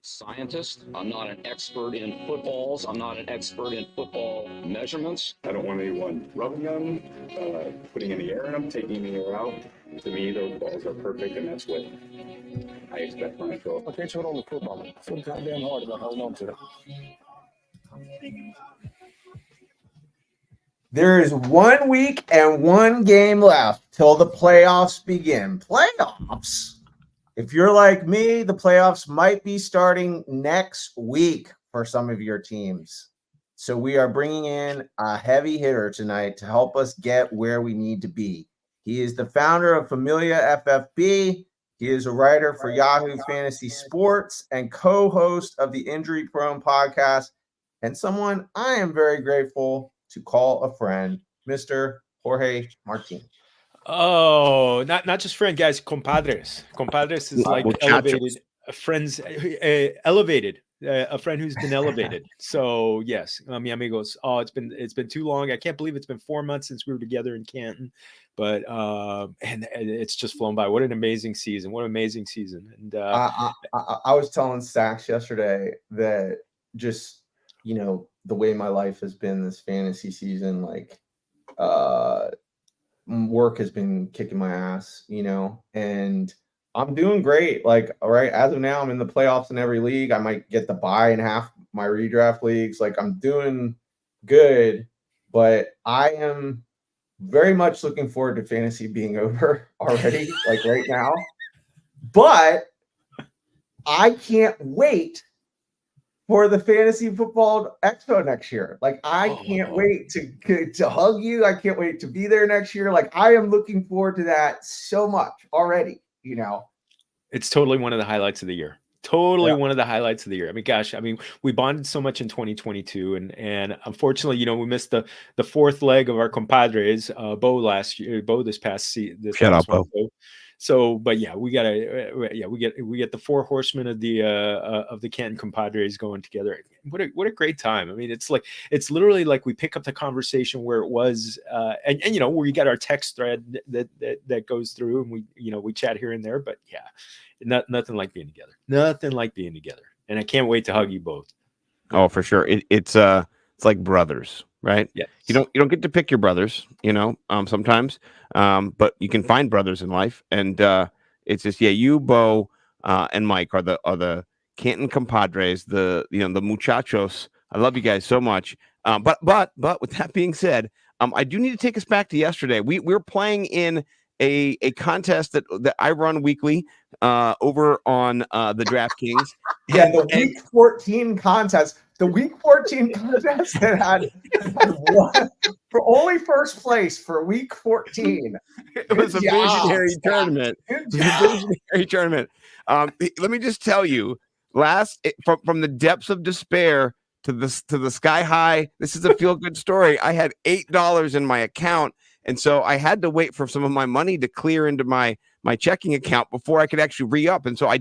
scientist. I'm not an expert in footballs. I'm not an expert in football measurements. I don't want anyone rubbing them, putting any air in them, taking any air out. To me, those balls are perfect, and that's what I expect when I throw. I can't throw it on the football. It's so goddamn hard about holding on to it. There is 1 week and 1 game left till the playoffs begin. Playoffs? If you're like me, the playoffs might be starting next week for some of your teams. So we are bringing in a heavy hitter tonight to help us get where we need to be. He is the founder of Familia FFB. He is a writer for Yahoo Fantasy Sports and co-host of the Injury Prone podcast, and someone I am very grateful to call a friend, Mr. Jorge Martin. Oh, not just friend, guys. Compadres. Compadres is like elevated. Friends, elevated. A friend who's been elevated. So yes, mi amigos. Oh, it's been too long. I can't believe it's been 4 months since we were together in Canton, but and it's just flown by. What an amazing season! What an amazing season! And I was telling Stacks yesterday that just the way my life has been this fantasy season, like work has been kicking my ass, and I'm doing great. Like, all right, as of now, I'm in the playoffs in every league. I might get the bye in half my redraft leagues. Like, I'm doing good, but I am very much looking forward to fantasy being over already, like right now. But I can't wait for the Fantasy Football Expo next year. Like, I can't wait to hug you. I can't wait to be there next year. Like, I am looking forward to that so much already, It's totally one of the highlights of the year. Totally one of the highlights of the year. I mean, gosh, we bonded so much in 2022, and unfortunately, we missed the fourth leg of our compadres, Bo this past Shut up, Bo. So, but yeah, we get the four horsemen of the Canton compadres going together. What a great time. I mean, it's literally like we pick up the conversation where it was, and where you got our text thread that goes through, and we chat here and there. But yeah, nothing like being together. Nothing like being together. And I can't wait to hug you both. Oh, for sure. It's like brothers, right? Yeah. You don't get to pick your brothers, sometimes, but you can find brothers in life, and it's just you, Bo, and Mike are the Canton compadres, the muchachos. I love you guys so much. But with that being said, I do need to take us back to yesterday. We're playing in a contest that I run weekly over on the DraftKings. Yeah, the week 14 contest. The week 14 contest that had one for only first place for week 14. It was a visionary tournament. Let me just tell you, from the depths of despair to the sky high. This is a feel good story. I had $8 in my account, and so I had to wait for some of my money to clear into my checking account before I could actually re-up, and so I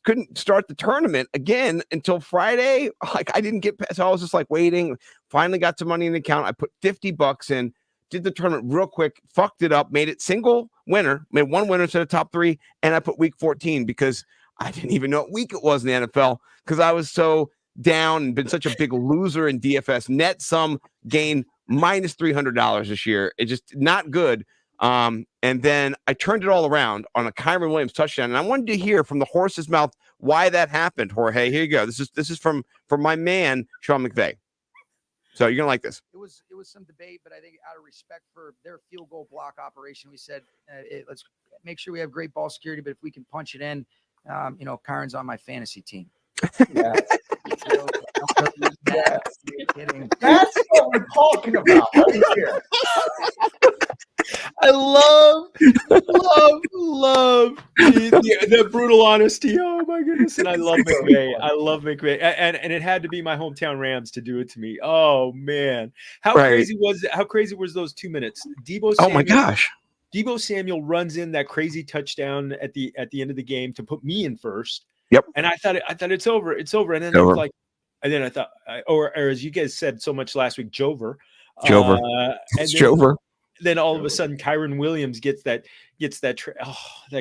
couldn't start the tournament again until Friday. Like, I didn't get past, so I was just like waiting. Finally got some money in the account. I put $50 in, did the tournament real quick, fucked it up, made it single winner, made one winner instead of top 3, and I put week 14 because I didn't even know what week it was in the NFL because I was so down and been such a big loser in DFS. Net sum gain minus $300 this year. It's just not good. And then I turned it all around on a Kyron Williams touchdown, and I wanted to hear from the horse's mouth why that happened. Jorge, here you go. This is from my man Sean McVay. So you're gonna like this. It was some debate, but I think out of respect for their field goal block operation, we said let's make sure we have great ball security. But if we can punch it in, Kyron's on my fantasy team. Yeah. Kidding. That's what we're talking about right here. I love the brutal honesty. Oh my goodness. And I love McVay. And it had to be my hometown Rams to do it to me. Oh man. How crazy was those 2 minutes? Oh my gosh. Deebo Samuel runs in that crazy touchdown at the end of the game to put me in first. Yep. And I thought it's over. It's over. And then I was like, and then I thought, or as you guys said so much last week, Jover. It's Jover. then all of a sudden Kyron Williams gets that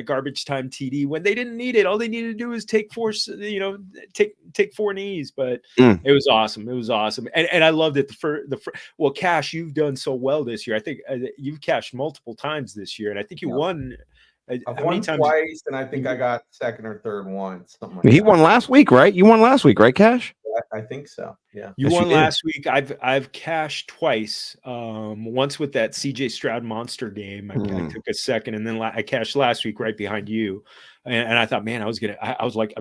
garbage time TD when they didn't need it. All they needed to do is take 4 knees. But it was awesome. It was awesome, and I loved it. Well, Cash, you've done so well this year. I think you've cashed multiple times this year, and I think you won. I've won twice, and I think I got second or third once. He won last week, right? You won last week, right, Cash? I think so. Yeah. You won last week. I've cashed twice. Once with that CJ Stroud monster game. I took a second, and then I cashed last week right behind you. And I thought, man, I was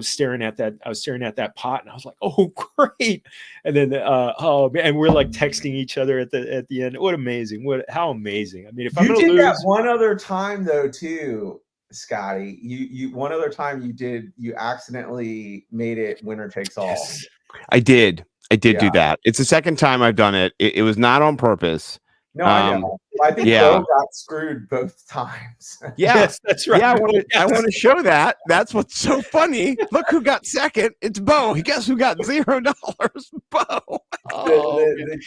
staring at that pot, and I was like, oh, great. And then and we're like texting each other at the end. How amazing. I mean, if I'm gonna lose that one other time though too, Scotty, you one other time you accidentally made it winner takes all. Yes. I did do that. It's the second time I've done it. It was not on purpose. No, I know. I think Bo got screwed both times. Yeah, yes, that's right. Yeah, I want to show that. That's what's so funny. Look who got second. It's Bo. Guess who got $0? Bo.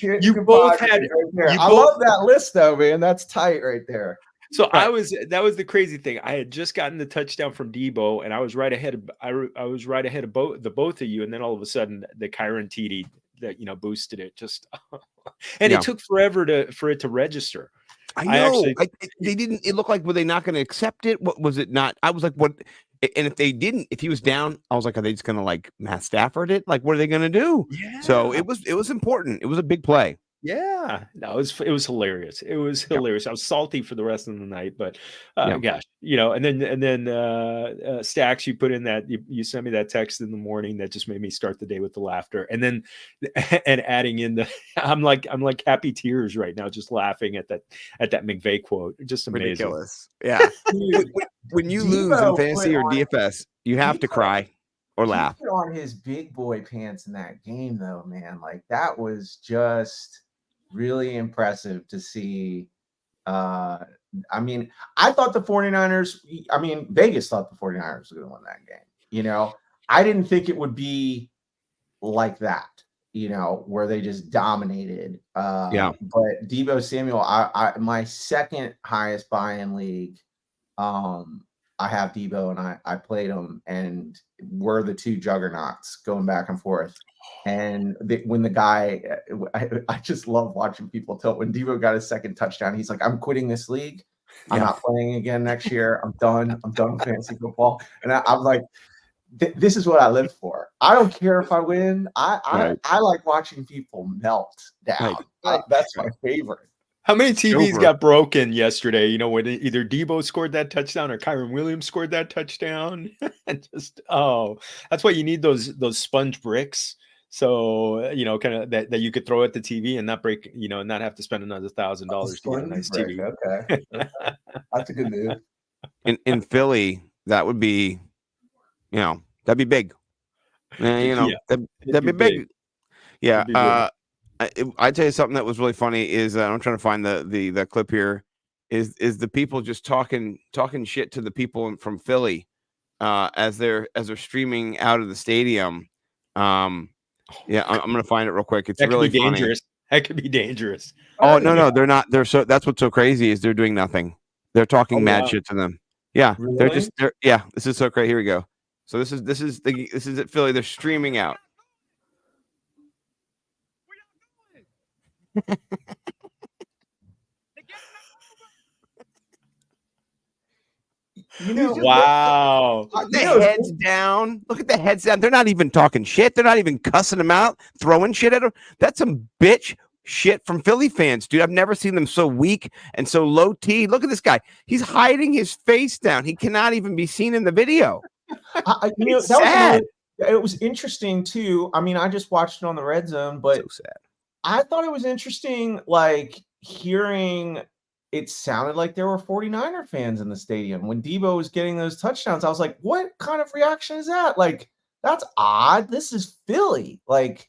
You both had. Right there. I love that list though, man. That's tight right there. So that was the crazy thing. I had just gotten the touchdown from Debo, and I was right ahead of the both of you, and then all of a sudden the Kyron TD that boosted it just, and it took forever for it to register. I know. They didn't. It looked like, were they not going to accept it? What was it not? I was like, what? And if they didn't, if he was down, I was like, are they just going to like Matt Stafford it? Like, what are they going to do? Yeah. So it was important. It was a big play. Yeah, no, it was hilarious. It was hilarious. I was salty for the rest of the night, but gosh, and then Stacks, you put in that you sent me that text in the morning that just made me start the day with the laughter, and then adding in the I'm like happy tears right now, just laughing at that McVay quote. Just amazing. Ridiculous. Yeah. When you lose in fantasy or DFS, you have to cry or laugh. He put on his big boy pants in that game, though, man. Like that was just really impressive to see. I mean, I thought the 49ers, Vegas thought the 49ers were going to win that game. I didn't think it would be like that, where they just dominated. But Deebo Samuel, I my second highest buy-in league, I have Debo and I played him, and we're the two juggernauts going back and forth. And when the guy, I just love watching people tell when Debo got his second touchdown, he's like, I'm quitting this league. I'm not playing again next year. I'm done. I'm done with fantasy football. And I'm like, this is what I live for. I don't care if I win. I like watching people melt down. That's my favorite. How many TVs got broken yesterday? When either Debo scored that touchdown or Kyron Williams scored that touchdown. Just that's why you need those sponge bricks. So kind of that you could throw at the TV and not break, and not have to spend another $1,000 to get a nice TV. Okay, that's a good move. In Philly, that would be, that'd be big. That'd be big. Yeah. I tell you something that was really funny is I'm trying to find the clip here is the people just talking shit to the people from Philly as they're streaming out of the stadium. I'm gonna find it real quick. It's really dangerous. Funny. That could be dangerous. Oh no, they're not. That's what's so crazy is they're doing nothing. They're talking mad shit to them. Yeah, really? This is so crazy. Here we go. So this is at Philly. They're streaming out. Wow. The heads down. Look at the heads down. They're not even talking shit. They're not even cussing them out, throwing shit at them. That's some bitch shit from Philly fans, dude. I've never seen them so weak and so low T. Look at this guy. He's hiding his face down. He cannot even be seen in the video. Sad. It was interesting too. I just watched it on the Red Zone, but so sad. I thought it was interesting, like hearing it sounded like there were 49er fans in the stadium when Debo was getting those touchdowns. I was like, what kind of reaction is that? Like, that's odd. This is Philly. Like,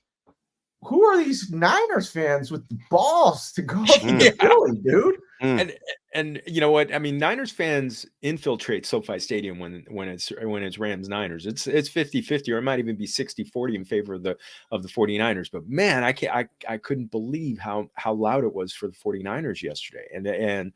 who are these Niners fans with the balls to go up to Philly, dude? And And you know what? I mean, Niners fans infiltrate SoFi Stadium when it's Rams Niners. It's 50-50, or it might even be 60-40 in favor of the 49ers. But man, I couldn't believe how loud it was for the 49ers yesterday. And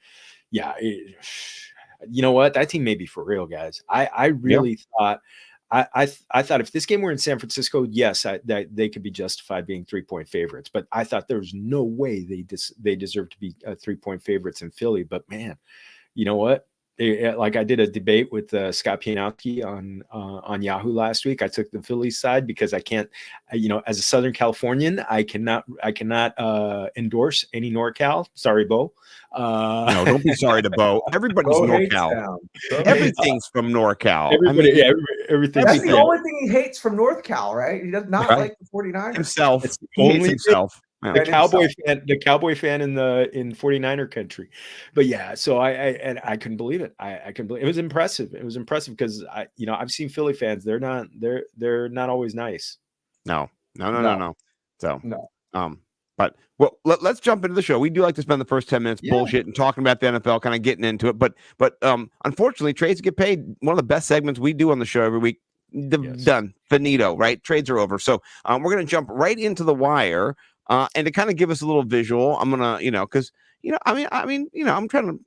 yeah, you know what? That team may be for real, guys. I really thought I thought if this game were in San Francisco, yes, that they could be justified being 3-point favorites. But I thought there was no way they deserve to be 3-point favorites in Philly. But man, you know what? Like I did a debate with Scott Pianowski on Yahoo last week. I took the Phillies side because I can't, as a Southern Californian, I cannot endorse any NorCal. Sorry, Bo. No, don't be sorry to Bo. Everybody's NorCal. Everything's from NorCal. Everything. That's the only thing he hates from North Cal, right? He does not like the 49ers. Himself. He hates himself. The Cowboy fan in 49er country. But yeah, so I couldn't believe it. I couldn't believe it. It was impressive. It was impressive because I've seen Philly fans. They're not always nice. No. So no. But let's jump into the show. We do like to spend the first 10 minutes bullshit and talking about the NFL, kind of getting into it. But unfortunately, trades get paid. One of the best segments we do on the show every week. Done. Finito, right? Trades are over. So we're going to jump right into the wire. And to kind of give us a little visual, I'm gonna, because I'm trying to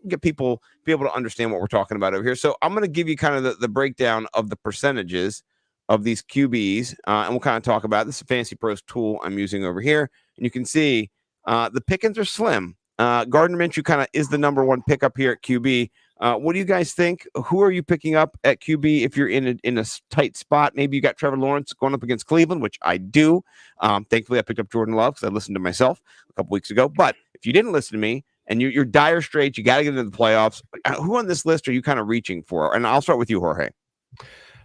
get people be able to understand what we're talking about over here. So I'm gonna give you kind of the breakdown of the percentages of these QBs, and we'll kind of talk about this. Is a Fantasy Pros tool I'm using over here, and you can see the pickings are slim. Gardner Minshew kind of is the number one pickup here at QB. What do you guys think? Who are you picking up at QB if you're in a tight spot? Maybe you got Trevor Lawrence going up against Cleveland, which I do. Thankfully, I picked up Jordan Love because I listened to myself a couple weeks ago. But if you didn't listen to me and you're dire straits, you got to get into the playoffs. Who on this list are you kind of reaching for? And I'll start with you, Jorge.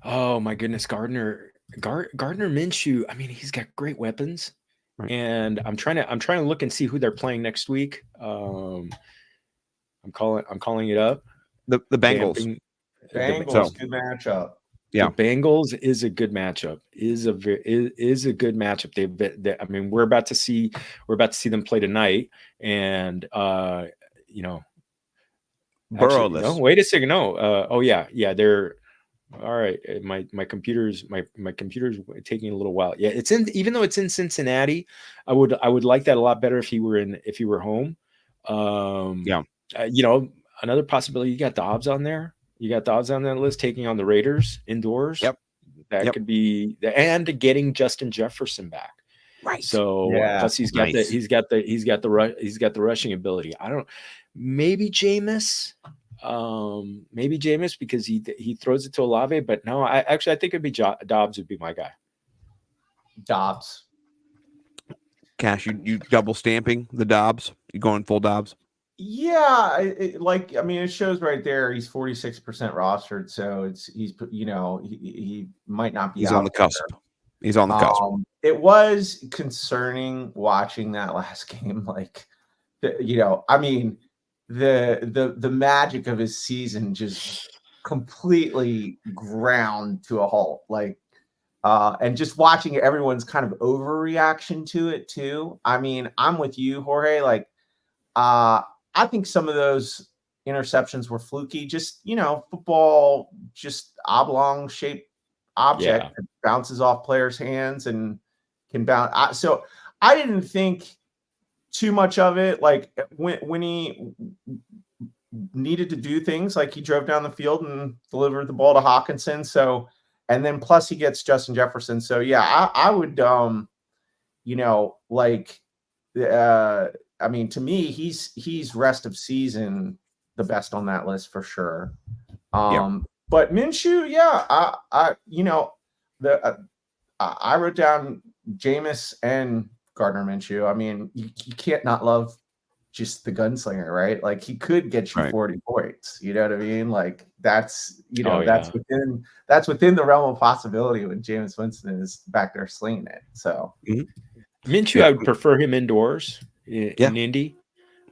Oh my goodness, Gardner Minshew. I mean, he's got great weapons, right. And I'm trying to look and see who they're playing next week. I'm calling it up. The Bengals. Bengals, good matchup. Yeah, the Bengals is a good matchup. Is a good matchup. We're about to see them play tonight, and Burrowless. No, wait a second. No. They're all right. My computer's taking a little while. Yeah, even though it's in Cincinnati, I would like that a lot better if he were home. Another possibility, you got Dobbs on there. You got Dobbs on that list, taking on the Raiders indoors. Yep. That could be, and getting Justin Jefferson back. Right. So plus he's got the rushing ability. Maybe Jameis. Because he throws it to Olave, but no, I think it'd be Dobbs would be my guy. Dobbs. Cash, you double stamping the Dobbs? You going full Dobbs? Yeah, it shows right there. He's 46% rostered, so he might not be. He's on the cusp. He's on the cusp. It was concerning watching that last game. The magic of his season just completely ground to a halt. And just watching everyone's kind of overreaction to it too. I mean, I'm with you, Jorge. I think some of those interceptions were fluky. Just, football, just oblong shaped object that bounces off players' hands and can bounce. So I didn't think too much of it. When he needed to do things, he drove down the field and delivered the ball to Hawkinson. So, and then plus he gets Justin Jefferson. So yeah, I would, to me, he's rest of season the best on that list for sure. But Minshew, I wrote down Jameis and Gardner Minshew. I mean, you can't not love just the gunslinger, right? He could get you 40 points. You know what I mean? That's within the realm of possibility when Jameis Winston is back there slinging it. So Minshew, I would prefer him indoors in Indy.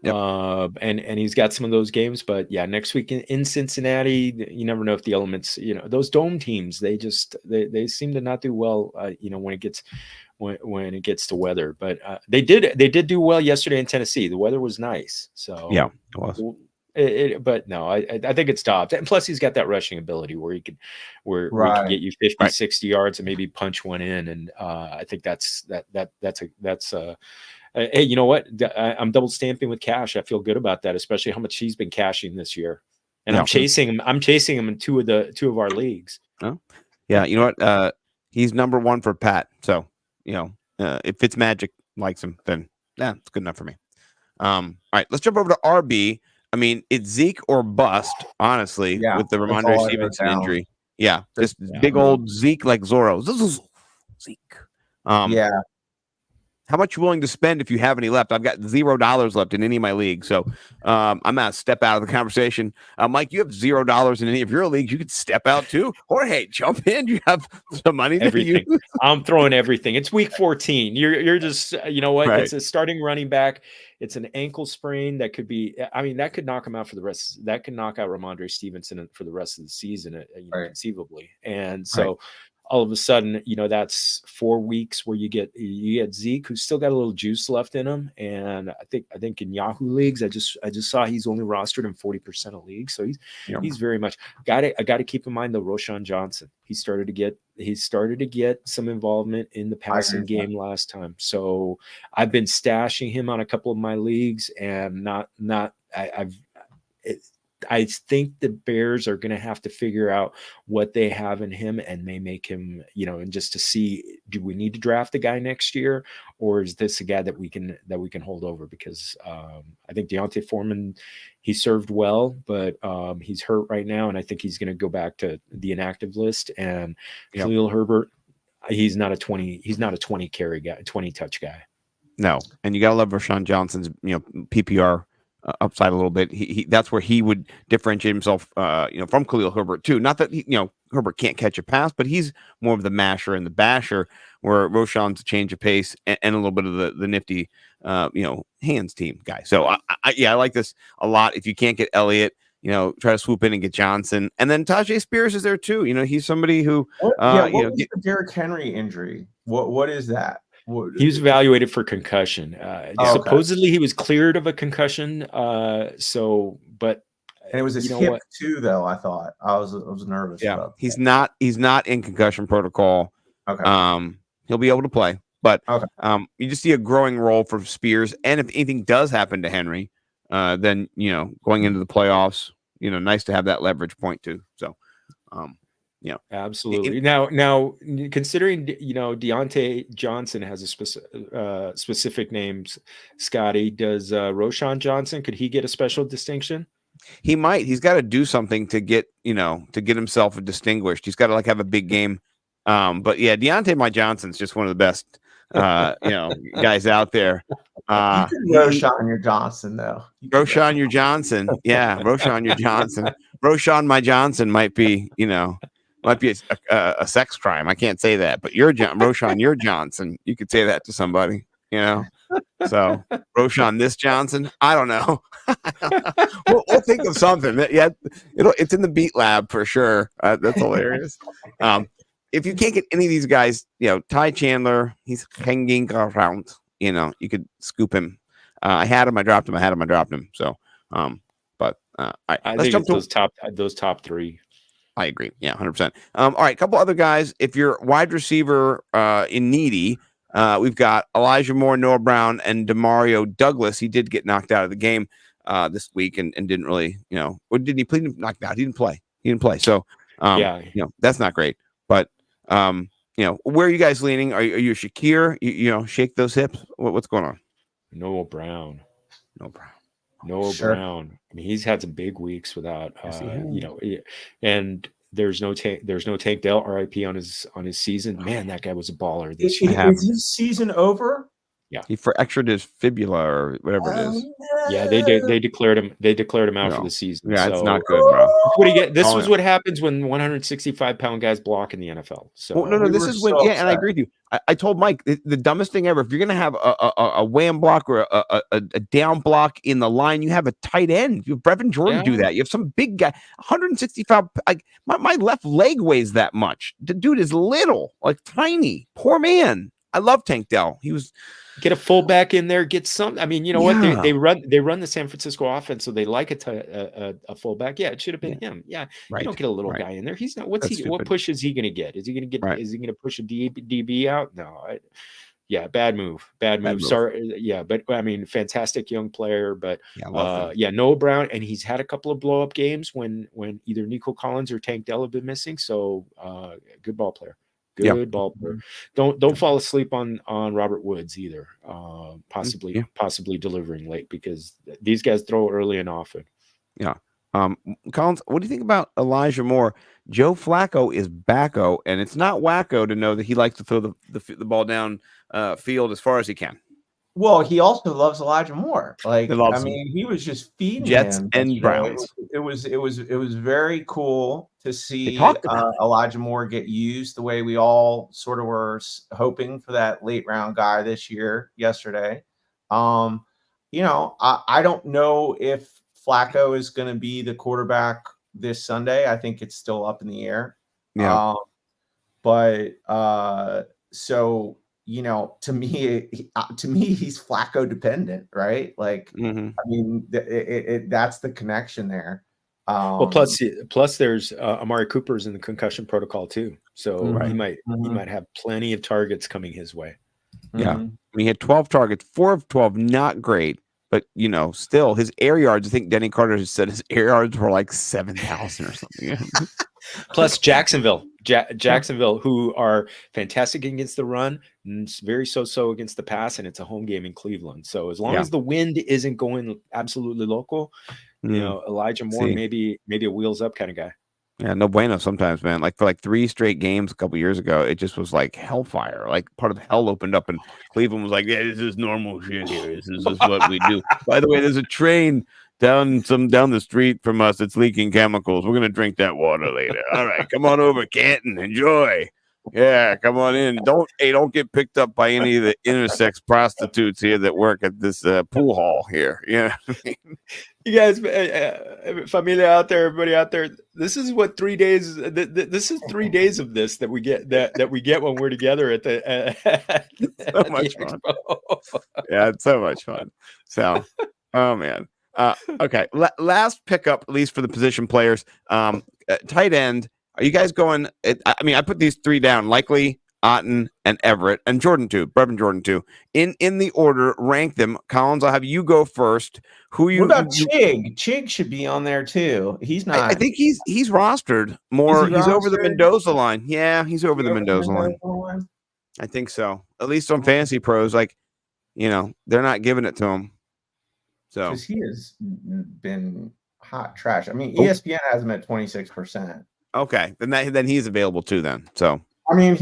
And he's got some of those games, but next week in Cincinnati, you never know if the elements, those dome teams, they seem to not do well, when it gets to weather, but they did do well yesterday in Tennessee. The weather was nice. So it was. But no, I think it's topped. And plus he's got that rushing ability where he could where he can get you 50, Right. 60 yards and maybe punch one in. And I think that's hey, you know what? I'm double stamping with Cash. I feel good about that, especially how much he's been cashing this year. And Yeah. I'm chasing him in two of our leagues. Oh, yeah. You know what? He's number one for Pat. So, if Fitzmagic likes him, then it's good enough for me. All right, let's jump over to RB. I mean, it's Zeke or bust, honestly, with the Ramondre Stevenson injury. Yeah, just big old Zeke like Zorro. Zeke. Yeah. How much you willing to spend if you have any left? I've got $0 left in any of my leagues, so I'm gonna step out of the conversation. Mike, you have $0 in any of your leagues. You could step out too. Jorge, jump in. You have some money. Everything. I'm throwing everything. It's week 14. You're just you know what? Right. It's a starting running back. It's an ankle sprain that could be. I mean, that could knock him out for the rest. That could knock out Ramondre Stevenson for the rest of the season, conceivably. And so. All of a sudden, that's 4 weeks where you get Zeke, who's still got a little juice left in him, and I think in Yahoo leagues, I just saw he's only rostered in 40% of leagues, so he's very much I got to keep in mind the Roshan Johnson. He started to get some involvement in the passing game last time, so I've been stashing him on a couple of my leagues, and I think the Bears are going to have to figure out what they have in him and may make him, and just to see, do we need to draft a guy next year, or is this a guy that we can hold over? Because I think Deontay Foreman, he served well, but he's hurt right now, and I think he's going to go back to the inactive list. And Khalil Herbert, he's not a 20 carry guy, 20 touch guy. No, and you got to love Rashawn Johnson's PPR. Upside a little bit. He that's where he would differentiate himself, from Khalil Herbert too. Not that Herbert can't catch a pass, but he's more of the masher and the basher, where Roshan's a change of pace and a little bit of the nifty, hands team guy. So I like this a lot. If you can't get Elliott, try to swoop in and get Johnson, and then Tajay Spears is there too. He's somebody who, what was the Derrick Henry injury? What is that? He was evaluated for concussion. Supposedly he was cleared of a concussion. And it was his hip too, though. I thought I was nervous. Yeah, he's not in concussion protocol. Okay. He'll be able to play, but you just see a growing role for Spears. And if anything does happen to Henry, then going into the playoffs, nice to have that leverage point too. So, absolutely. Now, considering Deontay Johnson has a specific name, Scotty, does Roshan Johnson, could he get a special distinction? He might. He's got to do something to get himself distinguished. He's got to have a big game. But yeah, Deontay Johnson's just one of the best guys out there. Roshan your Johnson though. Roshan your Johnson. Yeah, Roshan your Johnson. Roshan my Johnson might be a sex crime. I can't say that, but Roshan, you're Johnson. You could say that to somebody, So Roshan, this Johnson, I don't know. we'll think of something. Yeah, it's in the Beat Lab for sure. That's hilarious. If you can't get any of these guys, Ty Chandler, he's hanging around. You could scoop him. I had him. I dropped him. I had him. I dropped him. So, I think it's those top three. I agree. Yeah, 100%. All right, a couple other guys. If you're wide receiver in needy, we've got Elijah Moore, Noah Brown, and Demario Douglas. He did get knocked out of the game this week and didn't really, or did he play knocked out? He didn't play. So, that's not great. But, where are you guys leaning? Are you Shakir? You shake those hips? What's going on? Noah Brown. Sure. Brown. I mean, he's had some big weeks without, and there's no Tank Dell RIP on his season. Man, that guy was a baller this year. Is his season over? Yeah, he fractured his fibula or whatever it is. Yeah, they declared him. They declared him out for the season. Yeah, it's not good, bro. What do you get? This was what happens when 165-pound guys block in the NFL. So no. This is when. And I agree with you. I told Mike the dumbest thing ever. If you're gonna have a wham block or a down block in the line, you have a tight end. You have Brevin Jordan do that. You have some big guy, 165. Like my left leg weighs that much. The dude is little, like tiny. Poor man. I love Tank Dell. He was get a fullback in there, get some. I mean, you know what? Yeah. They run the San Francisco offense, so they like a fullback. Yeah, it should have been him. Yeah, Right. you don't get a little Right. guy in there. He's not. What's That's he? What stupid. push is he going to get? Is he going to get? Right. Is he going to push a DB out? No. Yeah, bad move. Bad move. move. Sorry. Yeah, but I mean, fantastic young player, but Yeah, I love him. yeah, Noah Brown, and he's had a couple of blow up games when either Nico Collins or Tank Dell have been missing. So good ball player. Good ball player. Don't fall asleep on Robert Woods either. Possibly delivering late, because these guys throw early and often. Yeah. Collins, what do you think about Elijah Moore? Joe Flacco is backo, and it's not wacko to know that he likes to throw the ball down field as far as he can. Well, he also loves Elijah Moore. Like, He loves I mean, he was just feeding Jets him and yesterday. Browns. It was very cool to see talked about Elijah Moore get used the way we all sort of were hoping for that late round guy this year. Yesterday, you know, I don't know if Flacco is going to be the quarterback this Sunday. I think it's still up in the air. Yeah. So, you know, to me, he's Flacco dependent, right? Like, Mm-hmm. I mean, that's the connection there. Well, plus there's Amari Cooper's in the concussion protocol too, so he might have plenty of targets coming his way. Yeah, I mean, he had 12 targets, 4 of 12, not great, but you know, still his air yards. I think Denny Carter has said his air yards were like 7,000 or something. Plus Jacksonville, who are fantastic against the run, and very so against the pass, and it's a home game in Cleveland. So as long as the wind isn't going absolutely local, you know, Elijah Moore maybe a wheels up kind of guy. Yeah, no bueno sometimes, man. Like for like 3 straight games a couple years ago, it just was like hellfire. Like part of hell opened up, and Cleveland was like, "Yeah, this is normal shit here. This is what we do." By the way, there's a train down the street from us. It's leaking chemicals. We're gonna drink that water later. All right, come on over, Canton. Enjoy. Yeah, come on in. Don't get picked up by any of the intersex prostitutes here that work at this pool hall here. Yeah. You guys, familia out there, everybody out there, this is what 3 days. This is 3 days of this that we get that we get when we're together at the. So much fun. Yeah, it's so much fun. So, oh man. Okay, last pickup, at least for the position players. Tight end. Are you guys going? I mean, I put these 3 down: Likely, Otten, and Everett, and Brevin Jordan too. In the order, rank them. Collins, I'll have you go first. What about Chig? Chig should be on there too. He's not. I think he's rostered more. He's over the Mendoza line. Yeah, he's over the Mendoza line. I think so. At least on Fantasy Pros, like, you know, they're not giving it to him. So because he has been hot trash. I mean, ESPN has him at 26%. Okay, then he's available too. Then so. I mean,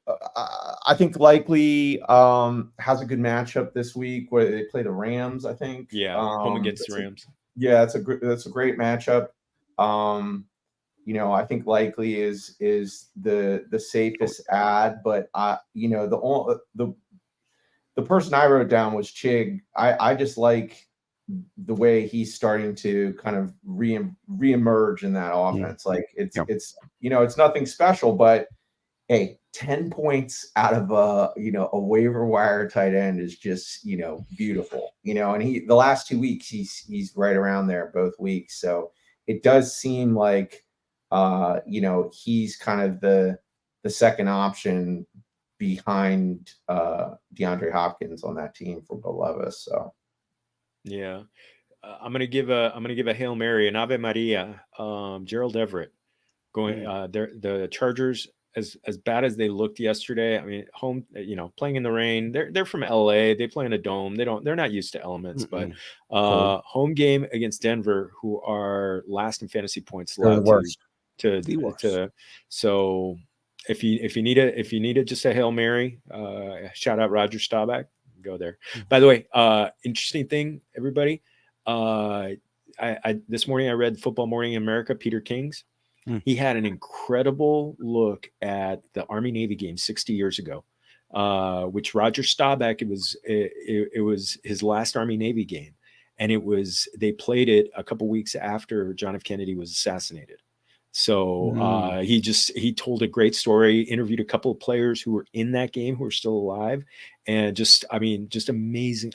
I think Likely has a good matchup this week where they play the Rams, I think. Yeah, home against the Rams. That's a great matchup. You know, I think Likely is the safest ad, but you know, the person I wrote down was Chig. I just like the way he's starting to kind of reemerge in that offense. Like it's you know, it's nothing special, but hey, 10 points out of a waiver wire tight end is just, you know, beautiful, you know, and the last 2 weeks, he's right around there both weeks. So it does seem like, you know, he's kind of the second option behind DeAndre Hopkins on that team for Bill Levis. So yeah, I'm gonna give a Hail Mary, an Ave Maria. Gerald Everett going. The Chargers, as bad as they looked yesterday. I mean, home, you know, playing in the rain. They're from LA. They play in a dome. They're not used to elements. But home game against Denver, who are last in fantasy points allowed to. So if you need just a Hail Mary, shout out Roger Staubach. Go there. By the way, interesting thing, everybody. I this morning I read Football Morning in America, Peter King's. He had an incredible look at the Army Navy game 60 years ago, which Roger Staubach, it was his last Army Navy game, and they played it a couple weeks after John F. Kennedy was assassinated. So he told a great story, interviewed a couple of players who were in that game who are still alive, and just amazing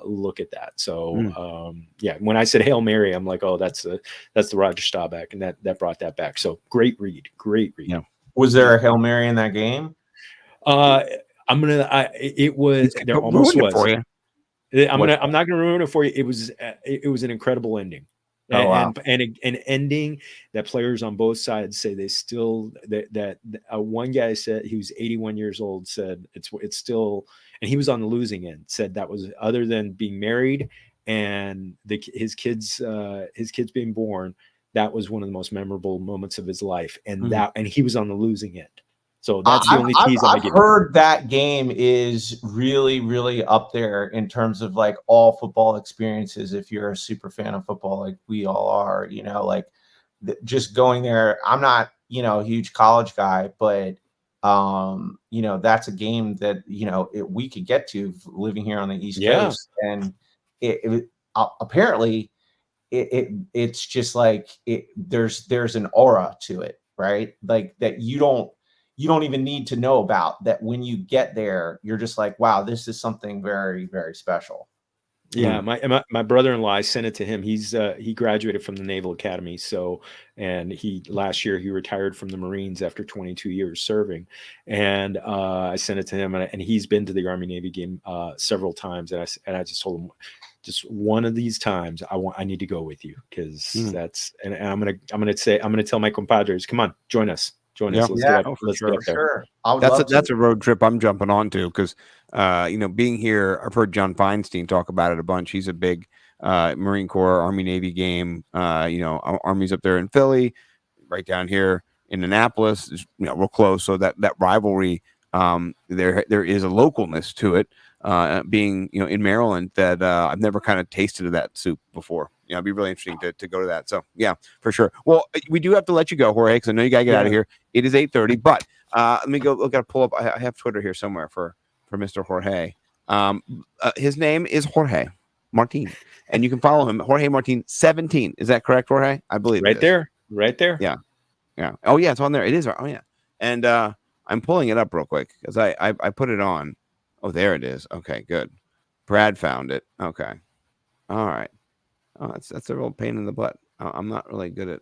look at that. So when I said Hail Mary, I'm like, oh, that's the Roger Staubach, and that brought that back. So great read. Yeah. Was there a Hail Mary in that game? It was there almost was. For you. I'm not gonna ruin it for you. It was an incredible ending. And an ending that players on both sides say they still that one guy said, he was 81 years old, said it's still, and he was on the losing end, said that was, other than being married and his kids being born, that was one of the most memorable moments of his life, and and he was on the losing end. So that's the only tease I've heard that game is really, really up there in terms of like all football experiences. If you're a super fan of football, like we all are, like just going there. I'm not, a huge college guy, but that's a game that we could get to living here on the East Coast, and apparently it's just like there's an aura to it, right? Like that you don't even need to know about, that when you get there, you're just like, wow, this is something very, very special. Yeah, my brother-in-law, I sent it to him. He graduated from the Naval Academy, and last year he retired from the Marines after 22 years serving, and I sent it to him, and he's been to the Army Navy game several times, and I just told him, just one of these times I need to go with you, because that's, and I'm gonna tell my compadres, come on, join us. Let's get up there. That's a road trip I'm jumping onto, because being here, I've heard John Feinstein talk about it a bunch. He's a big Marine Corps Army Navy game. Army's up there in Philly, right down here in Annapolis, is, real close. So that rivalry, there is a localness to it. Being in Maryland, that I've never kind of tasted of that soup before. It'd be really interesting to go to that. So yeah, for sure. Well, we do have to let you go, Jorge, because I know you gotta get out of here. It is 8:30, but let me go. Look, I pull up. I have Twitter here somewhere for Mr. Jorge. His name is Jorge Martin, and you can follow him, Jorge Martin 17. Is that correct, Jorge? I believe right there. Yeah. Oh yeah, it's on there. It is. Oh yeah, and I'm pulling it up real quick because I put it on. Oh, there it is. Okay, good. Brad found it. Okay. All right. Oh, that's a real pain in the butt. I'm not really good at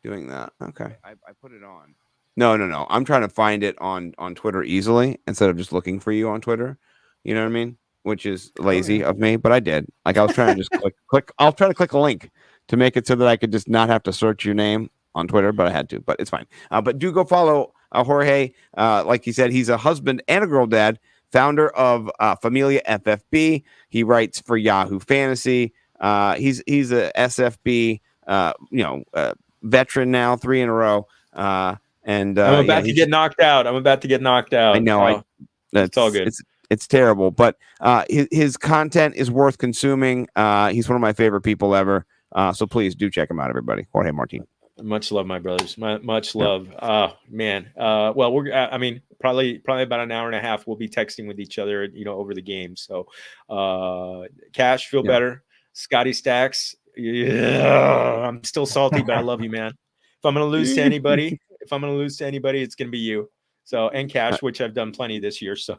doing that. Okay. I put it on. No. I'm trying to find it on Twitter easily instead of just looking for you on Twitter. You know what I mean? Which is lazy of me, but I did. Like, I was trying to just click. I'll try to click a link to make it so that I could just not have to search your name on Twitter, but I had to. But it's fine. But do go follow Jorge. Like he said, he's a husband and a girl dad, founder of Familia FFB. He writes for Yahoo Fantasy. He's a SFB, veteran now, 3 in a row. And I'm about to get knocked out. I know. It's all good. It's terrible, but his content is worth consuming. He's one of my favorite people ever. So please do check him out, everybody. Jorge Martin. Much love, my brothers. Much love. Man. Well, we're. Probably about an hour and a half. We'll be texting with each other, over the game. So, Cash, feel better. Scotty Stacks. Yeah, I'm still salty, but I love you, man. If I'm gonna lose to anybody, it's gonna be you. So, and Cash, which I've done plenty this year. So,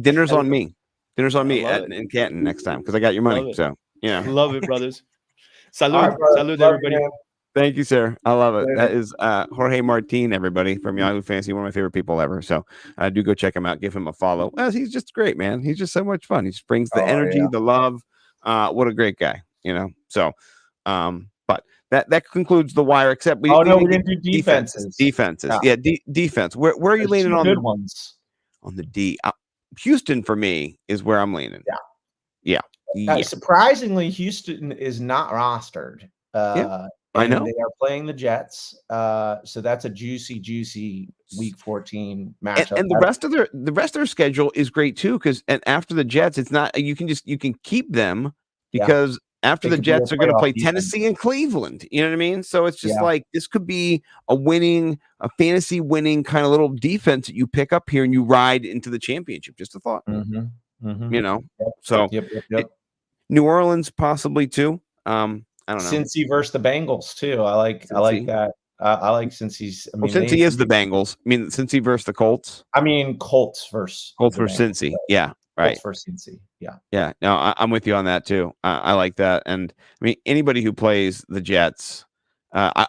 dinner's on me. In Canton next time, because I got your money. So, yeah, love it, brothers. Salud, salud, everybody. Thank you, sir. I love it. That is Jorge Martin, everybody, from Yahoo Fantasy, one of my favorite people ever. So do go check him out. Give him a follow. Well, he's just great, man. He's just so much fun. He just brings the energy, the love. What a great guy, So, but that concludes the wire. Except we didn't do defenses. Yeah, defense. Where are you leaning on? Good ones On the D. Houston for me is where I'm leaning. Yeah. Surprisingly, Houston is not rostered. I know they are playing the Jets, so that's a juicy Week 14 matchup. And the rest of their schedule is great too, because after the Jets, it's not you can keep them because after the Jets are going to play Tennessee and Cleveland. You know what I mean? So it's just like this could be a fantasy winning kind of little defense that you pick up here and you ride into the championship. Just a thought. So New Orleans possibly too. I don't know. Cincy versus the Bengals too. I like Cincy. that. I like Cincy's. I Well, mean, Cincy is the Bengals. I mean, Cincy versus the Colts. Colts versus Colts the versus Bengals. Cincy. Yeah, right. Colts versus Cincy. Yeah. Yeah, no, I'm with you on that too. I like that, and I mean anybody who plays the Jets, I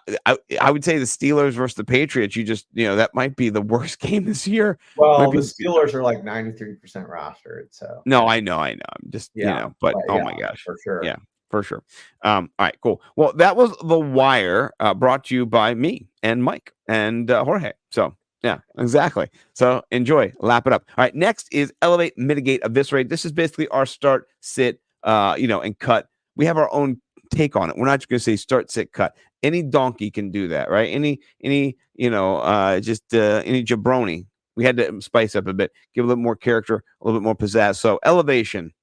would say the Steelers versus the Patriots. That might be the worst game this year. Well, Might the be, Steelers are like 93% rostered. So no, I know. I'm just but oh yeah, my gosh, for sure. yeah, for sure. All right, cool. Well, that was The Wire, brought to you by me and Mike and Jorge. So yeah, exactly. So enjoy, lap it up. All right, next is Elevate, Mitigate, Eviscerate. This is basically our start, sit, and cut. We have our own take on it. We're not just going to say start, sit, cut. Any donkey can do that, right? Any jabroni. We had to spice up a bit, give a little more character, a little bit more pizzazz. So elevation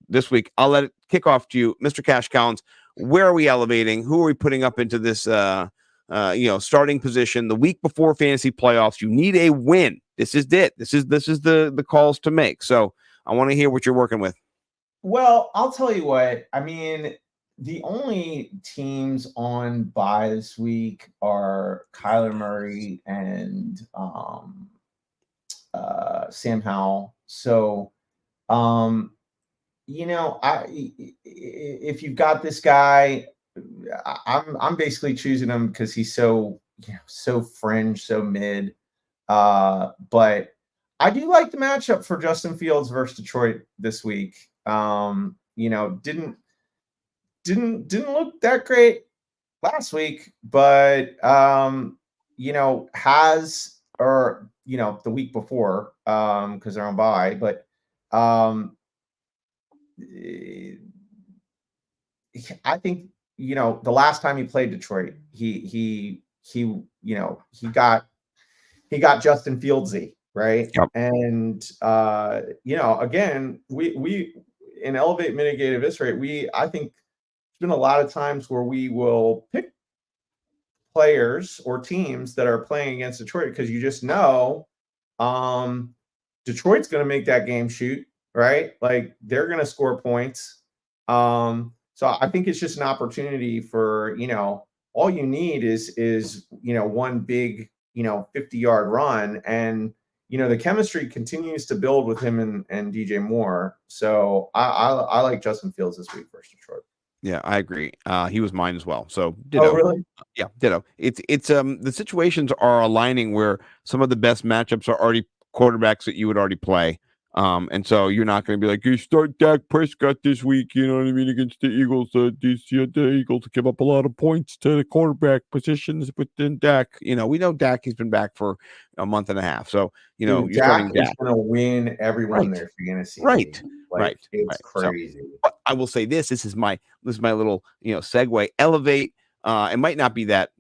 this week. I'll let it kick off to you, Mr. Cash Collins. Where are we elevating? Who are we putting up into this starting position the week before fantasy playoffs? You need a win. This is it. This is the calls to make. So I want to hear what you're working with. Well, I'll tell you what. I mean, the only teams on bye this week are Kyler Murray and Sam Howell. So, if you've got this guy, I'm basically choosing him because he's so fringe, so mid. But I do like the matchup for Justin Fields versus Detroit this week. Didn't look that great last week, but the week before, because they're on bye, but I think the last time he played Detroit, he got Justin Fieldsy, right? Yep. And again, we in Elevate, Mitigate, Eviscerate, I think there's been a lot of times where we will pick players or teams that are playing against Detroit because you just know Detroit's going to make that game shoot, right? Like they're going to score points. So I think it's just an opportunity for, all you need is one big, 50-yard run. And, the chemistry continues to build with him and DJ Moore. So I like Justin Fields this week versus Detroit. Yeah, I agree. He was mine as well. So ditto. Oh, really? Yeah, ditto. It's the situations are aligning where some of the best matchups are already quarterbacks that you would already play. And so you're not going to be like, you start Dak Prescott this week, you know what I mean, against the Eagles. The Eagles give up a lot of points to the quarterback positions within Dak. We know Dak, he's been back for a month and a half. So, you're Dak Dak is going to win everyone there fantasy. Right. Like, it's right. crazy. So, but I will say this is my little, segue. Elevate. It might not be that,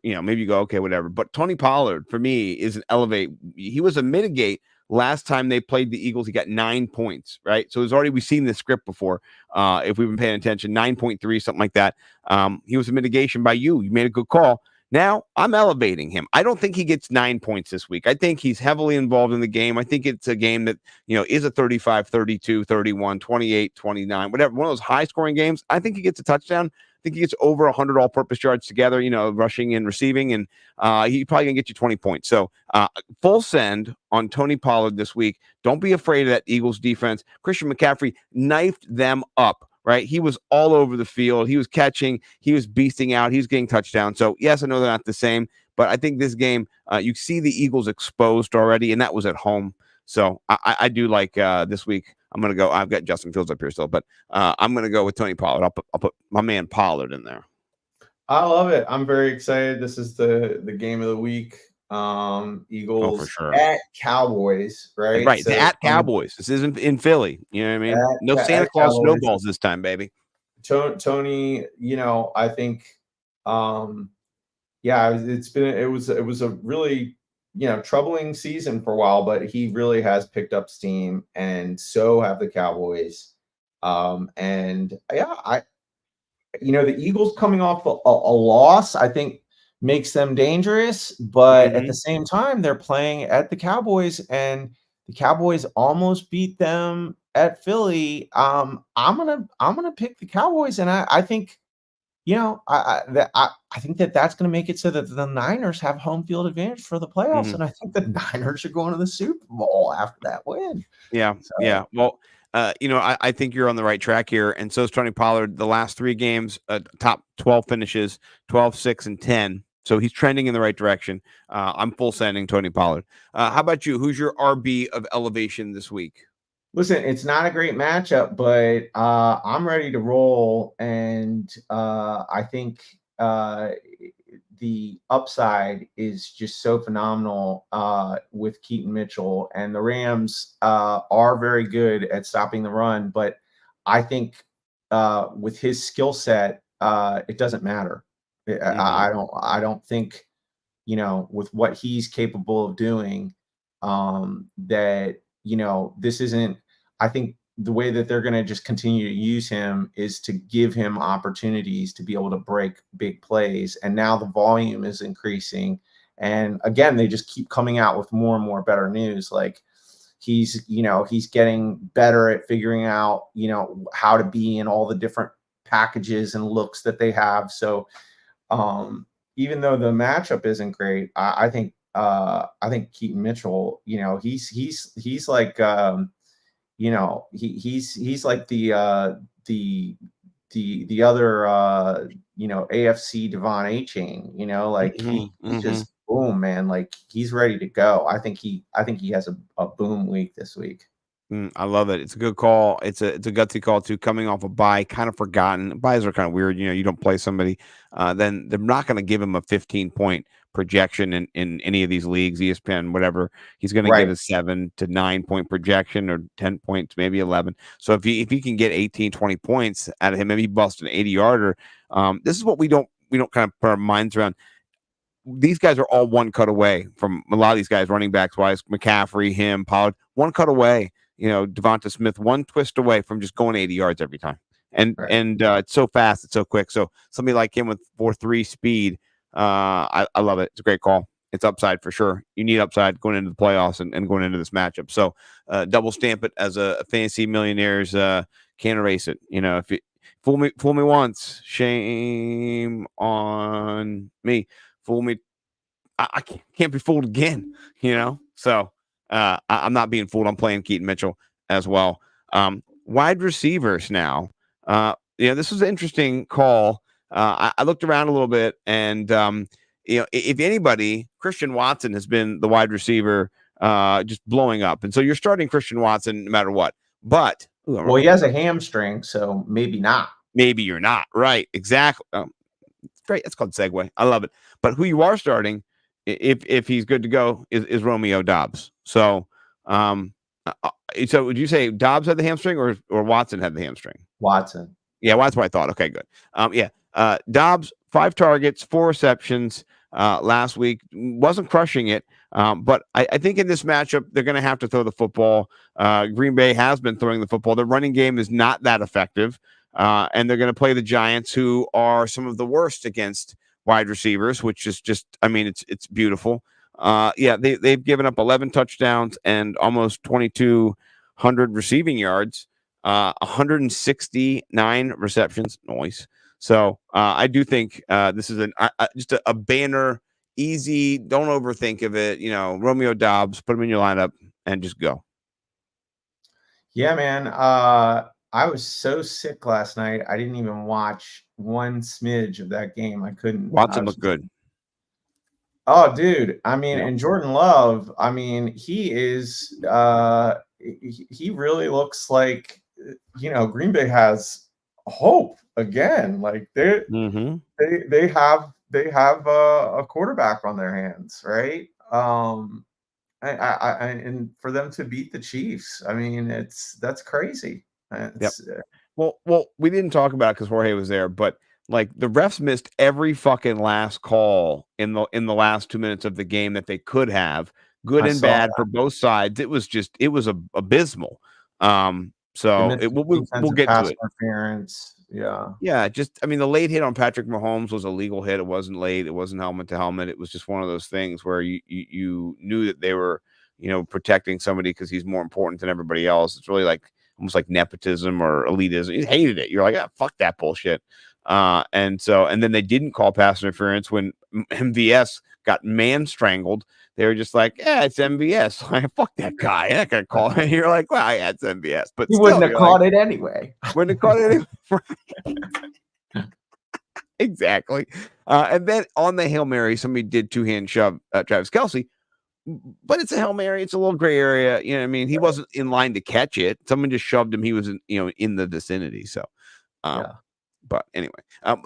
maybe you go, okay, whatever. But Tony Pollard, for me, is an elevate. He was a mitigate. Last time they played the Eagles, he got 9 points, right? So we've seen this script before. If we've been paying attention, 9.3, something like that. He was a mitigation by you. You made a good call. Now I'm elevating him. I don't think he gets 9 points this week. I think he's heavily involved in the game. I think it's a game that, is a 35, 32, 31, 28, 29, whatever. One of those high scoring games. I think he gets a touchdown. I think he gets over 100 all-purpose yards together, rushing and receiving, and he's probably going to get you 20 points. So full send on Tony Pollard this week. Don't be afraid of that Eagles defense. Christian McCaffrey knifed them up, right? He was all over the field. He was catching. He was beasting out. He was getting touchdowns. So, yes, I know they're not the same, but I think this game, you see the Eagles exposed already, and that was at home. So I do like this week. I'm going to go. I've got Justin Fields up here still, but I'm going to go with Tony Pollard. I'll put my man Pollard in there. I love it. I'm very excited. This is the game of the week. Eagles for sure. At Cowboys, right? Right. So, at Cowboys. This isn't in Philly. You know what I mean? No Santa Claus Cowboys. snowballs this time, baby. Tony, I think, it was a really, troubling season for a while, but he really has picked up steam, and so have the Cowboys. The Eagles coming off a loss, I think, makes them dangerous, but at the same time, they're playing at the Cowboys, and the Cowboys almost beat them at Philly. I'm gonna pick the Cowboys, and I think, I think that's going to make it so that the Niners have home field advantage for the playoffs, and I think the Niners are going to the Super Bowl after that win. Yeah, yeah. Well, I think you're on the right track here, and so is Tony Pollard. The last 3 games, top 12 finishes, 12, 6, and 10. So he's trending in the right direction. I'm full sending Tony Pollard. How about you? Who's your RB of elevation this week? Listen, it's not a great matchup, but I'm ready to roll, and I think the upside is just so phenomenal with Keaton Mitchell, and the Rams are very good at stopping the run, but I think with his skill set, it doesn't matter. I don't think, with what he's capable of doing, that this isn't. I think the way that they're going to just continue to use him is to give him opportunities to be able to break big plays. And now the volume is increasing. And again, they just keep coming out with more and more better news. Like he's getting better at figuring out, how to be in all the different packages and looks that they have. So even though the matchup isn't great, I think Keaton Mitchell, he's like, he's like the other AFC Devon A-Chain, he's just boom, man. Like he's ready to go. I think he has a boom week this week. I love it. It's a good call. It's a gutsy call too. Coming off a bye, kind of forgotten. Buys are kind of weird. You don't play somebody, then they're not going to give him a 15-point projection in any of these leagues, ESPN, whatever. He's going to get a 7 to 9 point projection, or 10 points, maybe 11. So if he can get 18, 20 points out of him, maybe bust an 80-yarder. This is what we don't kind of put our minds around. These guys are all one cut away from a lot of these guys, running backs wise, McCaffrey, him, Pollard, one cut away. Devonta Smith, one twist away from just going 80 yards every time. And it's so fast, it's so quick. So somebody like him with 4.3 speed, I love it. It's a great call. It's upside for sure. You need upside going into the playoffs and going into this matchup. So double stamp it as a Fantasy Millionaires. Can't erase it. If you fool me once, shame on me. Fool me, I can't be fooled again. So I'm not being fooled. I'm playing Keaton Mitchell as well. Wide receivers now. This was an interesting call. I looked around a little bit, and if anybody, Christian Watson has been the wide receiver just blowing up, and so you're starting Christian Watson no matter what. But he has a hamstring, so maybe not. Maybe you're not right. Exactly. Great. That's called segue. I love it. But who you are starting, if he's good to go, is Romeo Doubs. So, so would you say Doubs had the hamstring or Watson had the hamstring? Watson. Yeah, well, that's what I thought. Okay, good. Doubs, 5 targets, 4 receptions last week. Wasn't crushing it, but I think in this matchup, they're going to have to throw the football. Green Bay has been throwing the football. The running game is not that effective, and they're going to play the Giants, who are some of the worst against wide receivers, which is just, it's beautiful. They've given up 11 touchdowns and almost 2,200 receiving yards, 169 receptions. Noise. So I do think this is just a banner, easy. Don't overthink of it. Romeo Doubs, put him in your lineup and just go. Yeah, man. I was so sick last night. I didn't even watch one smidge of that game. I couldn't. Watson looked good. Oh, dude. And Jordan Love, he is, he really looks like, Green Bay has hope again. Like they have a quarterback on their hands, right? And for them to beat the Chiefs, that's crazy. Well, we didn't talk about it because Jorge was there, but like the refs missed every fucking last call in the last 2 minutes of the game that they could have, good and bad for both sides. It was abysmal. So we'll get to it. Interference. Yeah. Just, the late hit on Patrick Mahomes was a legal hit. It wasn't late. It wasn't helmet to helmet. It was just one of those things where you knew that they were, protecting somebody because he's more important than everybody else. It's really like almost like nepotism or elitism. You hated it. You're like, fuck that bullshit. And then they didn't call pass interference when MVS got man strangled. They were just like, yeah, it's MVS. Like, fuck that guy. That guy call it. You're like, well, yeah, it's MVS. But He still, wouldn't have you're caught like, it anyway. wouldn't have caught it anyway. Exactly. And then on the Hail Mary, somebody did two-hand shove Travis Kelce. But it's a Hail Mary. It's a little gray area. You know what I mean? He wasn't in line to catch it. Someone just shoved him. He was in the vicinity. So, Yeah. But anyway,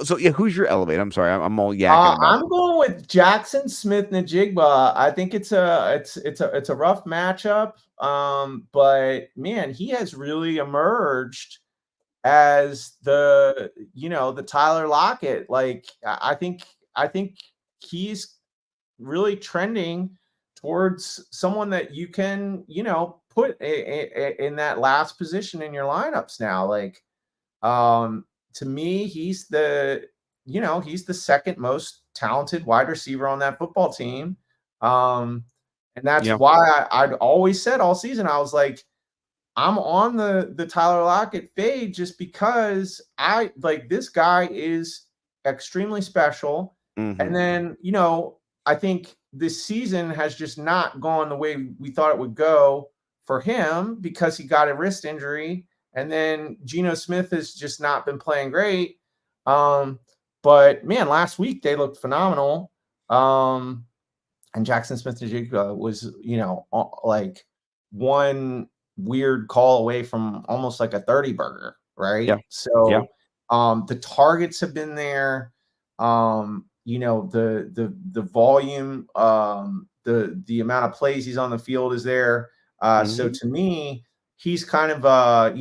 so yeah, who's your elevate? I'm sorry, I'm all yakking about. I'm going with Jackson Smith-Njigba. I think it's a rough matchup. But man, he has really emerged as the Tyler Lockett. Like I think he's really trending towards someone that you can put in that last position in your lineups now. Like to me, he's the second most talented wide receiver on that football team. And that's why I'd always said all season, I was like, I'm on the Tyler Lockett fade just because I like this guy is extremely special. Mm-hmm. And then, I think this season has just not gone the way we thought it would go for him because he got a wrist injury. And then Geno Smith has just not been playing great. But man, last week they looked phenomenal. And Jackson Smith-Njigba was, like one weird call away from almost like a 30 burger, right? Yeah. So the targets have been there. The volume, the amount of plays he's on the field is there. So to me, he's kind of a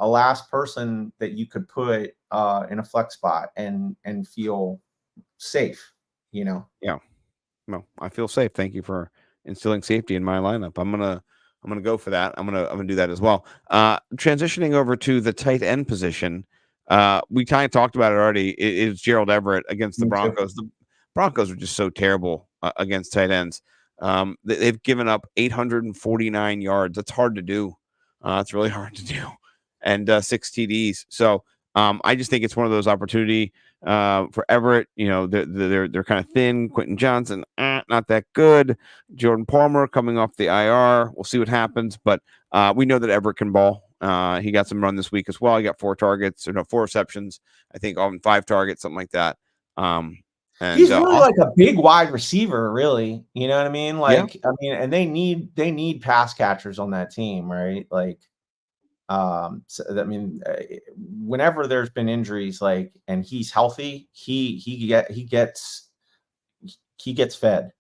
last person that you could put in a flex spot and feel safe, Yeah. Well, I feel safe. Thank you for instilling safety in my lineup. I'm gonna go for that. I'm gonna do that as well. Transitioning over to the tight end position. We kind of talked about it already. It's Gerald Everett against the Broncos. The Broncos are just so terrible against tight ends. They've given up 849 yards. That's hard to do. It's really hard to do. And 6 TDs. So I just think it's one of those opportunity for Everett. They're kind of thin. Quentin Johnson, not that good. Jordan Palmer coming off the IR. We'll see what happens. But we know that Everett can ball. He got some run this week as well. He got 4 receptions. I think on 5 targets, something like that. And he's really like a big wide receiver, really. You know what I mean? Like, yeah. And they need pass catchers on that team, right? Like, whenever there's been injuries, like, and he's healthy, he gets fed.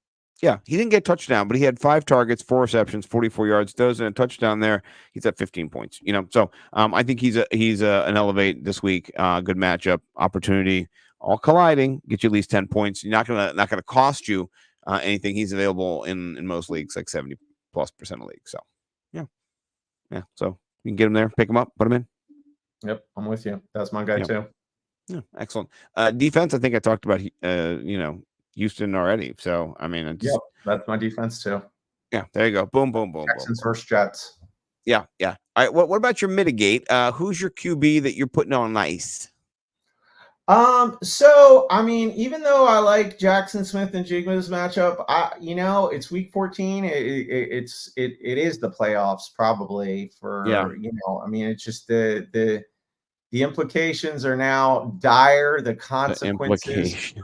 Yeah, he didn't get a touchdown, but he had 5 targets, 4 receptions, 44 yards. Those and a touchdown there. He's at 15 points. So I think he's an elevate this week. Good matchup opportunity. All colliding, get you at least 10 points. You're not gonna cost you anything. He's available in most leagues, like 70+% of leagues. So yeah. So you can get him there, pick him up, put him in. Yep, I'm with you. That's my guy too. Yeah, excellent. Defense, I think I talked about Houston already. So I mean, that's my defense too. Yeah, there you go. Boom, boom, boom. Texans versus Jets. Yeah. All right. What about your mitigate? Who's your QB that you're putting on ice? So I mean, even though I like Jackson Smith-Njigba's matchup, it's week 14. It is the playoffs probably for I mean, it's just the implications are now dire. The consequences,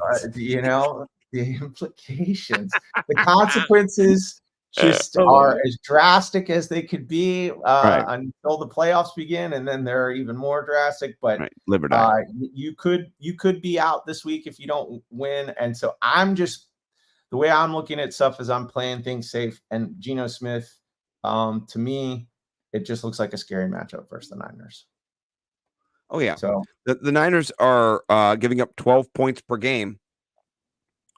the consequences just are as drastic as they could be until the playoffs begin, and then they're even more drastic. But you could be out this week if you don't win. And so the way I'm looking at stuff is I'm playing things safe. And Geno Smith, to me, it just looks like a scary matchup versus the Niners. Oh yeah. So the Niners are giving up 12 points per game.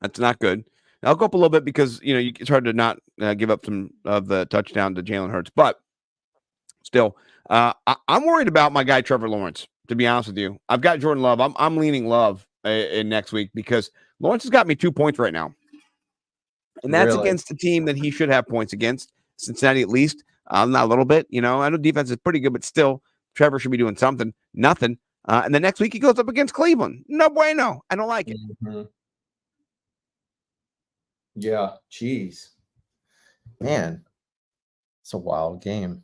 That's not good. I'll go up a little bit because it's hard to not give up some of the touchdown to Jalen Hurts, but still, I'm worried about my guy Trevor Lawrence. To be honest with you, I've got Jordan Love. I'm leaning Love in next week because Lawrence has got me 2 points right now, and that's against a team that he should have points against. Cincinnati at least, not a little bit. I know defense is pretty good, but still, Trevor should be doing something. Nothing. And the next week he goes up against Cleveland. No bueno. I don't like it. Mhm. Yeah, jeez, man, it's a wild game.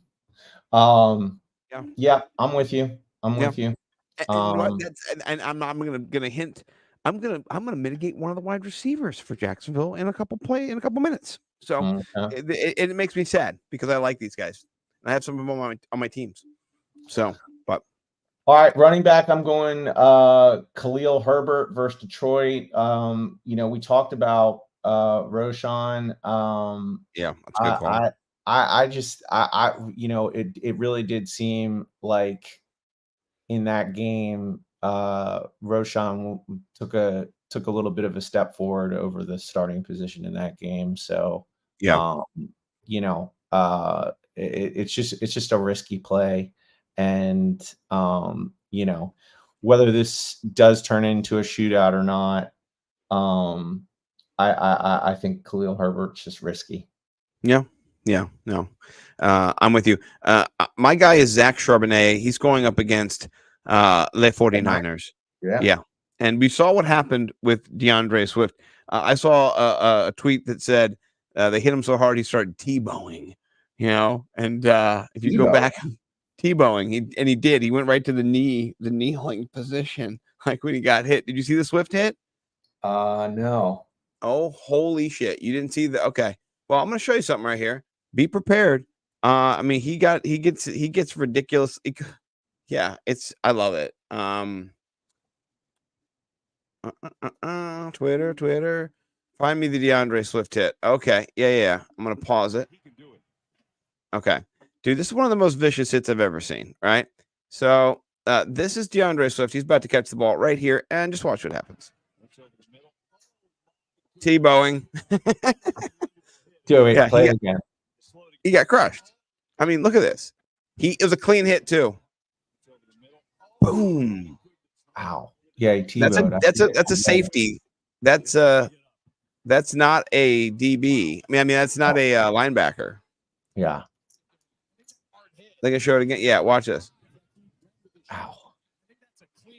Yeah, I'm with you. I'm Yeah. with you. And you know what? And I'm gonna hint. I'm gonna mitigate one of the wide receivers for Jacksonville in a couple minutes. So Okay. it makes me sad because I like these guys. I have some of them on my teams. So, but All right, running back, I'm going Khalil Herbert versus Detroit. We talked about Roshan. yeah, that's a good call. It really did seem like in that game, Roshan took a little bit of a step forward over the starting position in that game. So, Yeah. it's just a risky play, and whether this does turn into a shootout or not, I think Khalil Herbert's just risky. Yeah. No. I'm with you. My guy is Zach Charbonnet. He's going up against Le 49ers. Yeah. And we saw what happened with DeAndre Swift. I saw a tweet that said they hit him so hard he started Tebowing, and if you go back, Tebowing, he did. He went right to the kneeling position, like when he got hit. Did you see the Swift hit? No. Oh, holy shit. You didn't see the okay. Well, I'm gonna show you something right here. Be prepared. I mean, he gets ridiculous. Yeah, I love it. Twitter. Find me the DeAndre Swift hit. Okay. Yeah. I'm gonna pause it. Okay. Dude, this is one of the most vicious hits I've ever seen. Right. So this is DeAndre Swift. He's about to catch the ball right here, and just watch what happens. Tebowing. Do it. Yeah, Play it again. He got crushed. I mean, look at this. It was a clean hit too. Boom. Ow. Yeah, That's a safety. That's not a DB. I mean that's not a linebacker. Yeah. They can show it again. Yeah, watch this. Ow.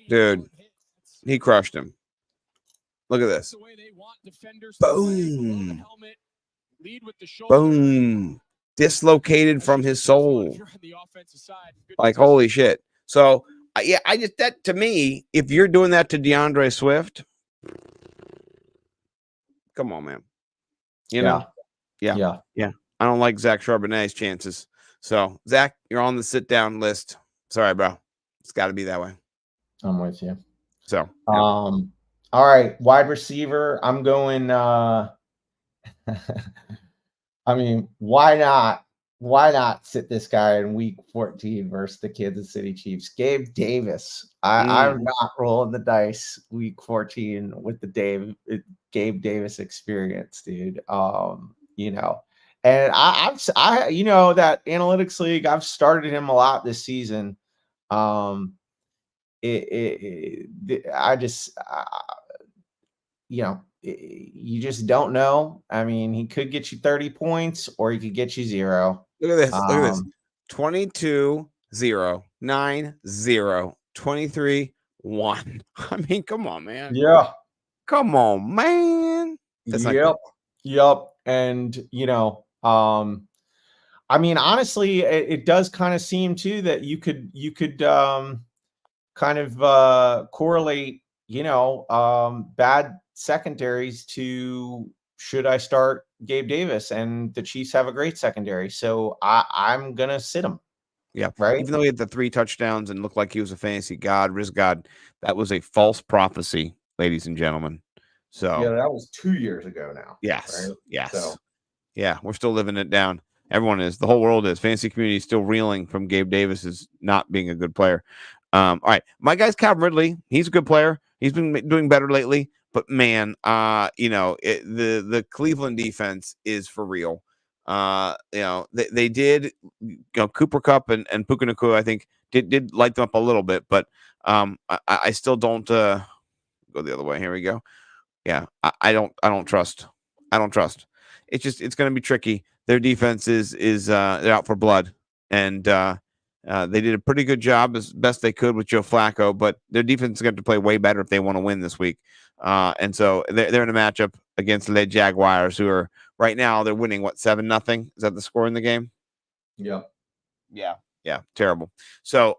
Dude, he crushed him. Look at this. Boom. Boom. Dislocated from his soul. Like, holy shit. So, that to me, if you're doing that to DeAndre Swift, come on, man. Yeah. I don't like Zach Charbonnet's chances. So, Zach, you're on the sit down list. Sorry, bro. It's got to be that way. I'm with you. So, all right, wide receiver. I'm going. I mean, why not? Why not sit this guy in week 14 versus the Kansas City Chiefs? Gabe Davis. I'm not rolling the dice week 14 with the Gabe Davis experience, dude. And I that analytics league, I've started him a lot this season. You just don't know. I mean, he could get you 30 points or he could get you 0. Look at this. Look at this. 22 0 9 0 23 1. I mean, come on, man. Yeah. Come on, man. That's yep. And I mean, honestly, it does kind of seem too that you could kind of correlate, bad secondaries to should I start Gabe Davis, and the Chiefs have a great secondary. So I'm going to sit him. Yeah. Right. Even though he had the 3 touchdowns and looked like he was a fantasy god, Riz God, that was a false prophecy, ladies and gentlemen. So yeah, that was 2 years ago now. Yes. Right? Yes. So yeah, we're still living it down. Everyone is. The whole world is. Fantasy community is still reeling from Gabe Davis's not being a good player. All right. My guy's Calvin Ridley. He's a good player. He's been doing better lately. But man, the Cleveland defense is for real. They did, Cooper Kupp and Puka Nacua, I think did light them up a little bit, but I still don't go the other way. Here we go. Yeah, I don't trust. It's going to be tricky. Their defense is they're out for blood, and They did a pretty good job as best they could with Joe Flacco, but their defense is going to play way better if they want to win this week. And so they're in a matchup against the Jaguars, who are right now they're winning 7-0. Is that the score in the game? Yeah. Yeah, terrible. So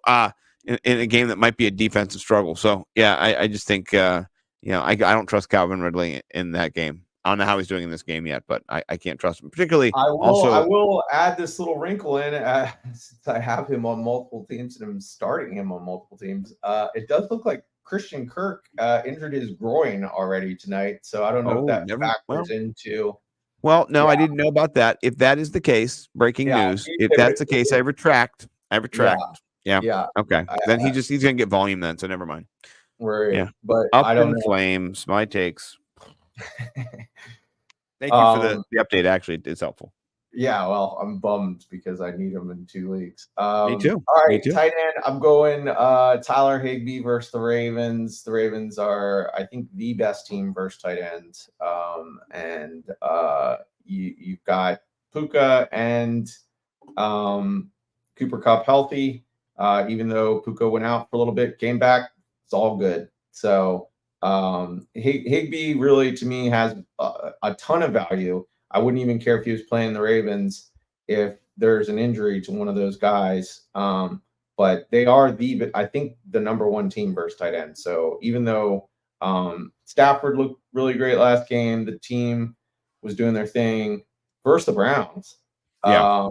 in a game that might be a defensive struggle. So yeah, I just think I don't trust Calvin Ridley in that game. I don't know how he's doing in this game yet, but I can't trust him. Particularly, I will add this little wrinkle in since I have him on multiple teams and I'm starting him on multiple teams. It does look like Christian Kirk injured his groin already tonight, so I don't know if that factors into. Well, no, I didn't know about that. If that is the case, breaking news. If that's the case, I retract. Yeah. Okay. Then he's gonna get volume then, so never mind. Right. Yeah. But Up I don't in know. flames. My takes. Thank you for the update. Actually, it's helpful. Yeah, well, I'm bummed because I need him in 2 leagues. Me too. All right, Me too. tight end. I'm going Tyler Higbee versus the Ravens. The Ravens are, I think, the best team versus tight ends. And you've got Puka and Cooper Kupp healthy. Even though Puka went out for a little bit, came back, it's all good. So Higbee really, to me, has a ton of value. I wouldn't even care if he was playing the Ravens if there's an injury to one of those guys. But they are I think, the number one team versus tight end. So even though Stafford looked really great last game, the team was doing their thing versus the Browns. Yeah.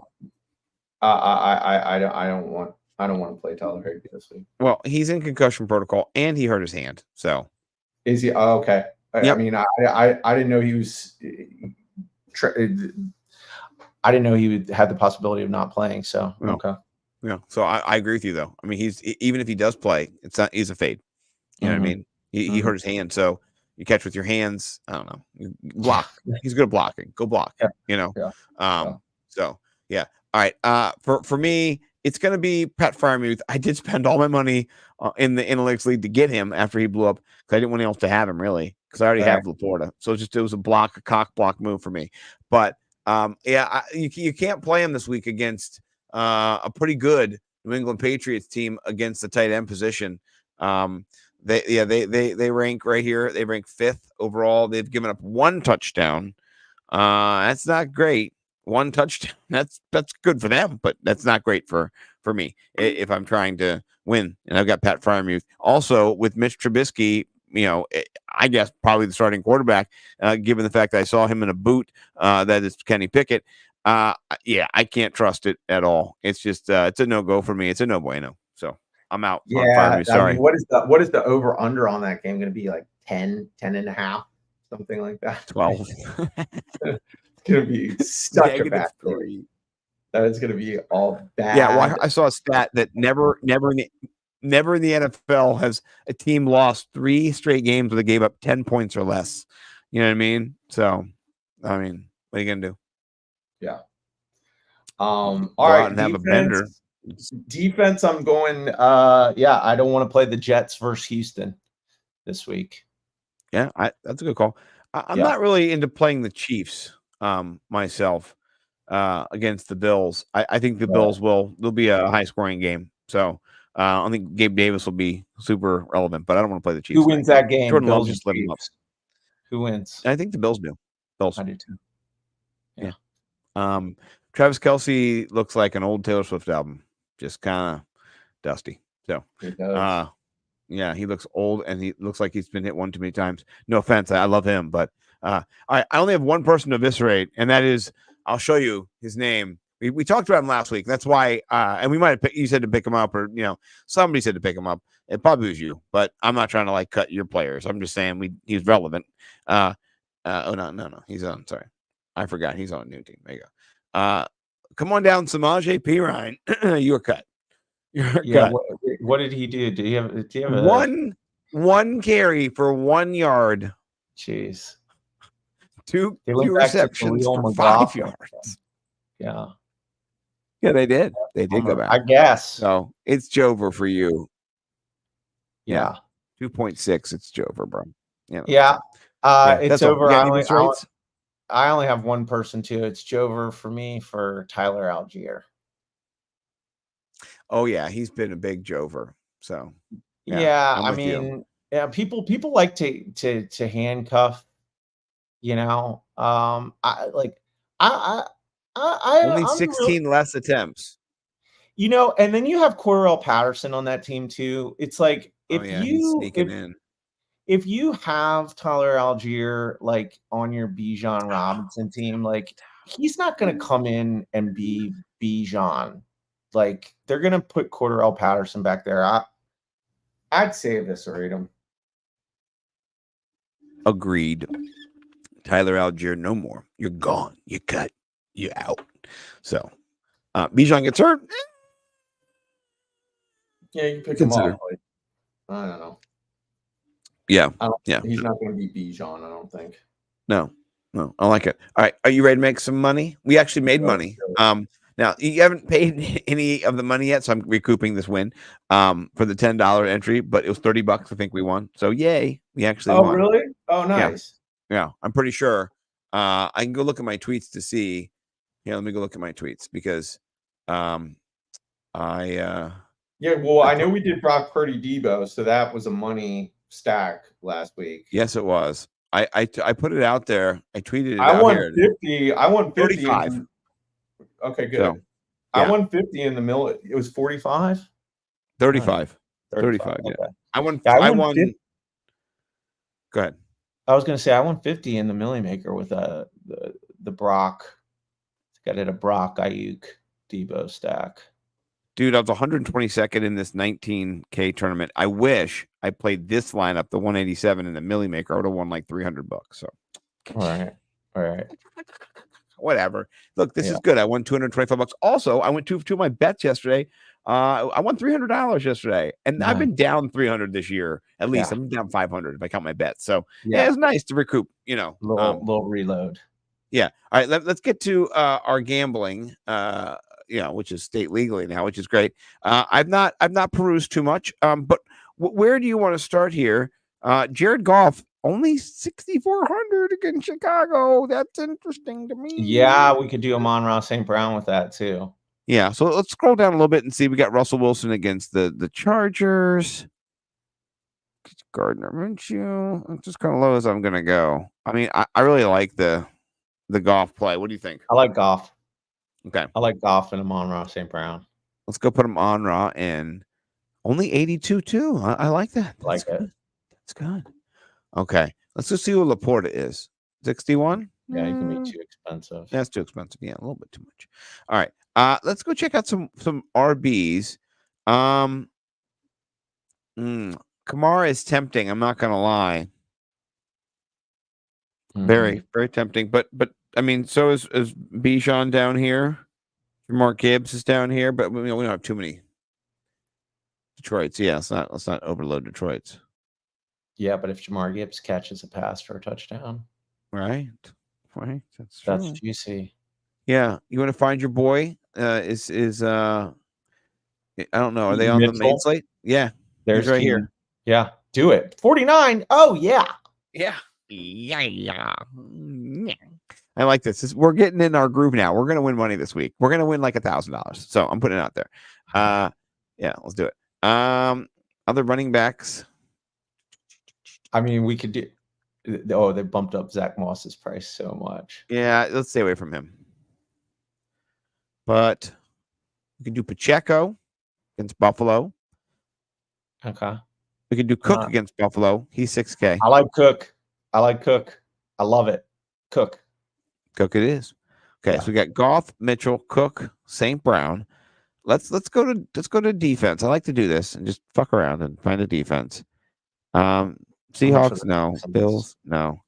I don't want to play Tyler Higbee this week. Well, he's in concussion protocol and he hurt his hand. So is he? Oh, okay. Yep. I mean, I didn't know he was. I didn't know he had the possibility of not playing. So okay. Yeah. So I agree with you though. I mean, even if he does play, he's a fade. You know what I mean? He hurt his hand, so you catch with your hands. I don't know. You block. He's good at blocking. Go block. Yeah. You know. Yeah. So yeah. All right. For me, it's gonna be Pat Freiermuth. I did spend all my money in the Analytics League to get him after he blew up because I didn't want anyone else to have him really because I already have Laporta. So it was a cock block move for me. But you can't play him this week against a pretty good New England Patriots team against the tight end position. They rank right here. They rank 5th overall. They've given up 1 touchdown. That's not great. 1 touchdown. That's good for them, but that's not great for me if I'm trying to win. And I've got Pat Freiermuth. Also with Mitch Trubisky, I guess probably the starting quarterback, given the fact that I saw him in a boot that is Kenny Pickett. I can't trust it at all. It's just it's a no-go for me. It's a no bueno. So I'm out. Yeah, sorry. I mean, what is the over under on that game going to be? Like 10 and a half, something like that. 12. It's going to be such a bad game. That is going to be all bad. Yeah, well, I saw a stat that never in the NFL has a team lost 3 straight games where they gave up 10 points or less. You know what I mean? So, I mean, what are you going to do? Yeah. All right. And have a bender. Defense, I'm going. I don't want to play the Jets versus Houston this week. Yeah, that's a good call. I'm not really into playing the Chiefs myself against the Bills. I think the Bills will be a high scoring game. So I don't think Gabe Davis will be super relevant, but I don't want to play the Chiefs. Who wins that game? Jordan Love Bills just lit him up. Who wins? I think the Bills do. Bills. I do too. Yeah. Travis Kelce looks like an old Taylor Swift album, just kind of dusty. So, yeah, he looks old and he looks like he's been hit one too many times. No offense, I love him, but I only have one person to eviscerate, and that is I'll show you his name. We talked about him last week. That's why, and we might have you said to pick him up, or somebody said to pick him up. It probably was you, but I'm not trying to cut your players. I'm just saying he's relevant. No, he's on. Sorry, I forgot he's on a new team. There you go. Come on down, Samaje Perine. You're cut. Cut. What did he do? Did he have one carry for 1 yard? Jeez. Two receptions for 5 yards. Yeah. Yeah, they did. They did go back. I guess. So it's Jover for you. Yeah. 2.6. It's Jover, bro. Yeah. It's over. I only have one person too. It's Jover for me for Tyler Algier. Oh yeah, he's been a big Jover. So Yeah, I'm I with you. mean, yeah, people like to handcuff, I like Only I'm real, 16 less attempts. and then you have Cordarrelle Patterson on that team too. It's like Oh yeah, he's sneaking in. if you have Tyler Algier like on your Bijan Robinson team, like he's not going to come in and be Bijan. Like they're going to put Cordarrelle Patterson back there. I'd say eviscerate him. Agreed. Tyler Algier, no more. You're gone. You're cut. You're out. So Bijan gets hurt. Yeah, you pick Consider. him up. Like, I don't know. Yeah. He's not going to be Bijan, I don't think. No, I like it. All right. Are you ready to make some money? We actually made money. Now you haven't paid any of the money yet, so I'm recouping this win for the $10 entry, but it was $30. I think we won. So yay, we actually won. Oh, really? Oh, nice. Yeah, I'm pretty sure. I can go look at my tweets to see. Yeah, let me go look at my tweets because yeah, well, I know we did Brock Purdy Debo, so that was a money stack last week. Yes, it was. I put it out there. I tweeted it I out won here. 50. I won 50. 35. Okay, good. So, I won 50 in the middle. It was 45? 35. 35. Yeah. Okay. I won. Yeah, I won. Go ahead. I was going to say I won 50 in the Millie Maker with the Brock. Got it a Brock Ayuk Debo stack. Dude, I was 122nd in this 19K tournament. I wish I played this lineup, the 187 in the Millie Maker. I would have won like $300. So, all right. Whatever. Look, this is good. I won $225. Also, I went two of my bets yesterday. I won $300 yesterday, and I've been down 300 this year. At least I'm down 500 if I count my bets. So it's nice to recoup. Little reload. Yeah. All right. Let's get to our gambling. Which is state legally now, which is great. I've not perused too much. But where do you want to start here? Jared Goff only 6,400 against Chicago. That's interesting to me. Yeah, we could do Amon-Ra St. Brown with that too. Yeah, so let's scroll down a little bit and see. We got Russell Wilson against the Chargers. Gardner Minshew. It's just kind of low as I'm gonna go. I mean, I really like the Goff play. What do you think? I like Goff. Okay, I like Goff and Amon-Ra St. Brown. Let's go put him on Raw and only 82 too. I like that. That's good. That's good. Okay, let's just see what Laporta is. 61. Yeah, he can be too expensive. That's too expensive. Yeah, a little bit too much. All right. Let's go check out some RBs. Kamara is tempting. I'm not gonna lie. Very, very tempting. But I mean, so is Bijan down here. Mark Gibbs is down here, but we don't have too many Detroits. Yeah, let's not overload Detroits. Yeah, but if Jamar Gibbs catches a pass for a touchdown, right, that's juicy. Yeah, you want to find your boy? Is I don't know. Are they on the main slate? Yeah, there's right here. Yeah, do it. 49. Oh yeah. I like this. We're getting in our groove now. We're gonna win money this week. We're gonna win like $1,000. So I'm putting it out there. Yeah, let's do it. Other running backs. I mean, we could do. Oh, they bumped up Zach Moss's price so much. Yeah, let's stay away from him. But we can do Pacheco against Buffalo. Okay. We can do Cook against Buffalo. He's 6K. I like Cook. I love it. Cook it is. Okay, so we got Goff, Mitchell, Cook, St. Brown. Let's go to defense. I like to do this and just fuck around and find a defense. Seahawks, no. Bills, no.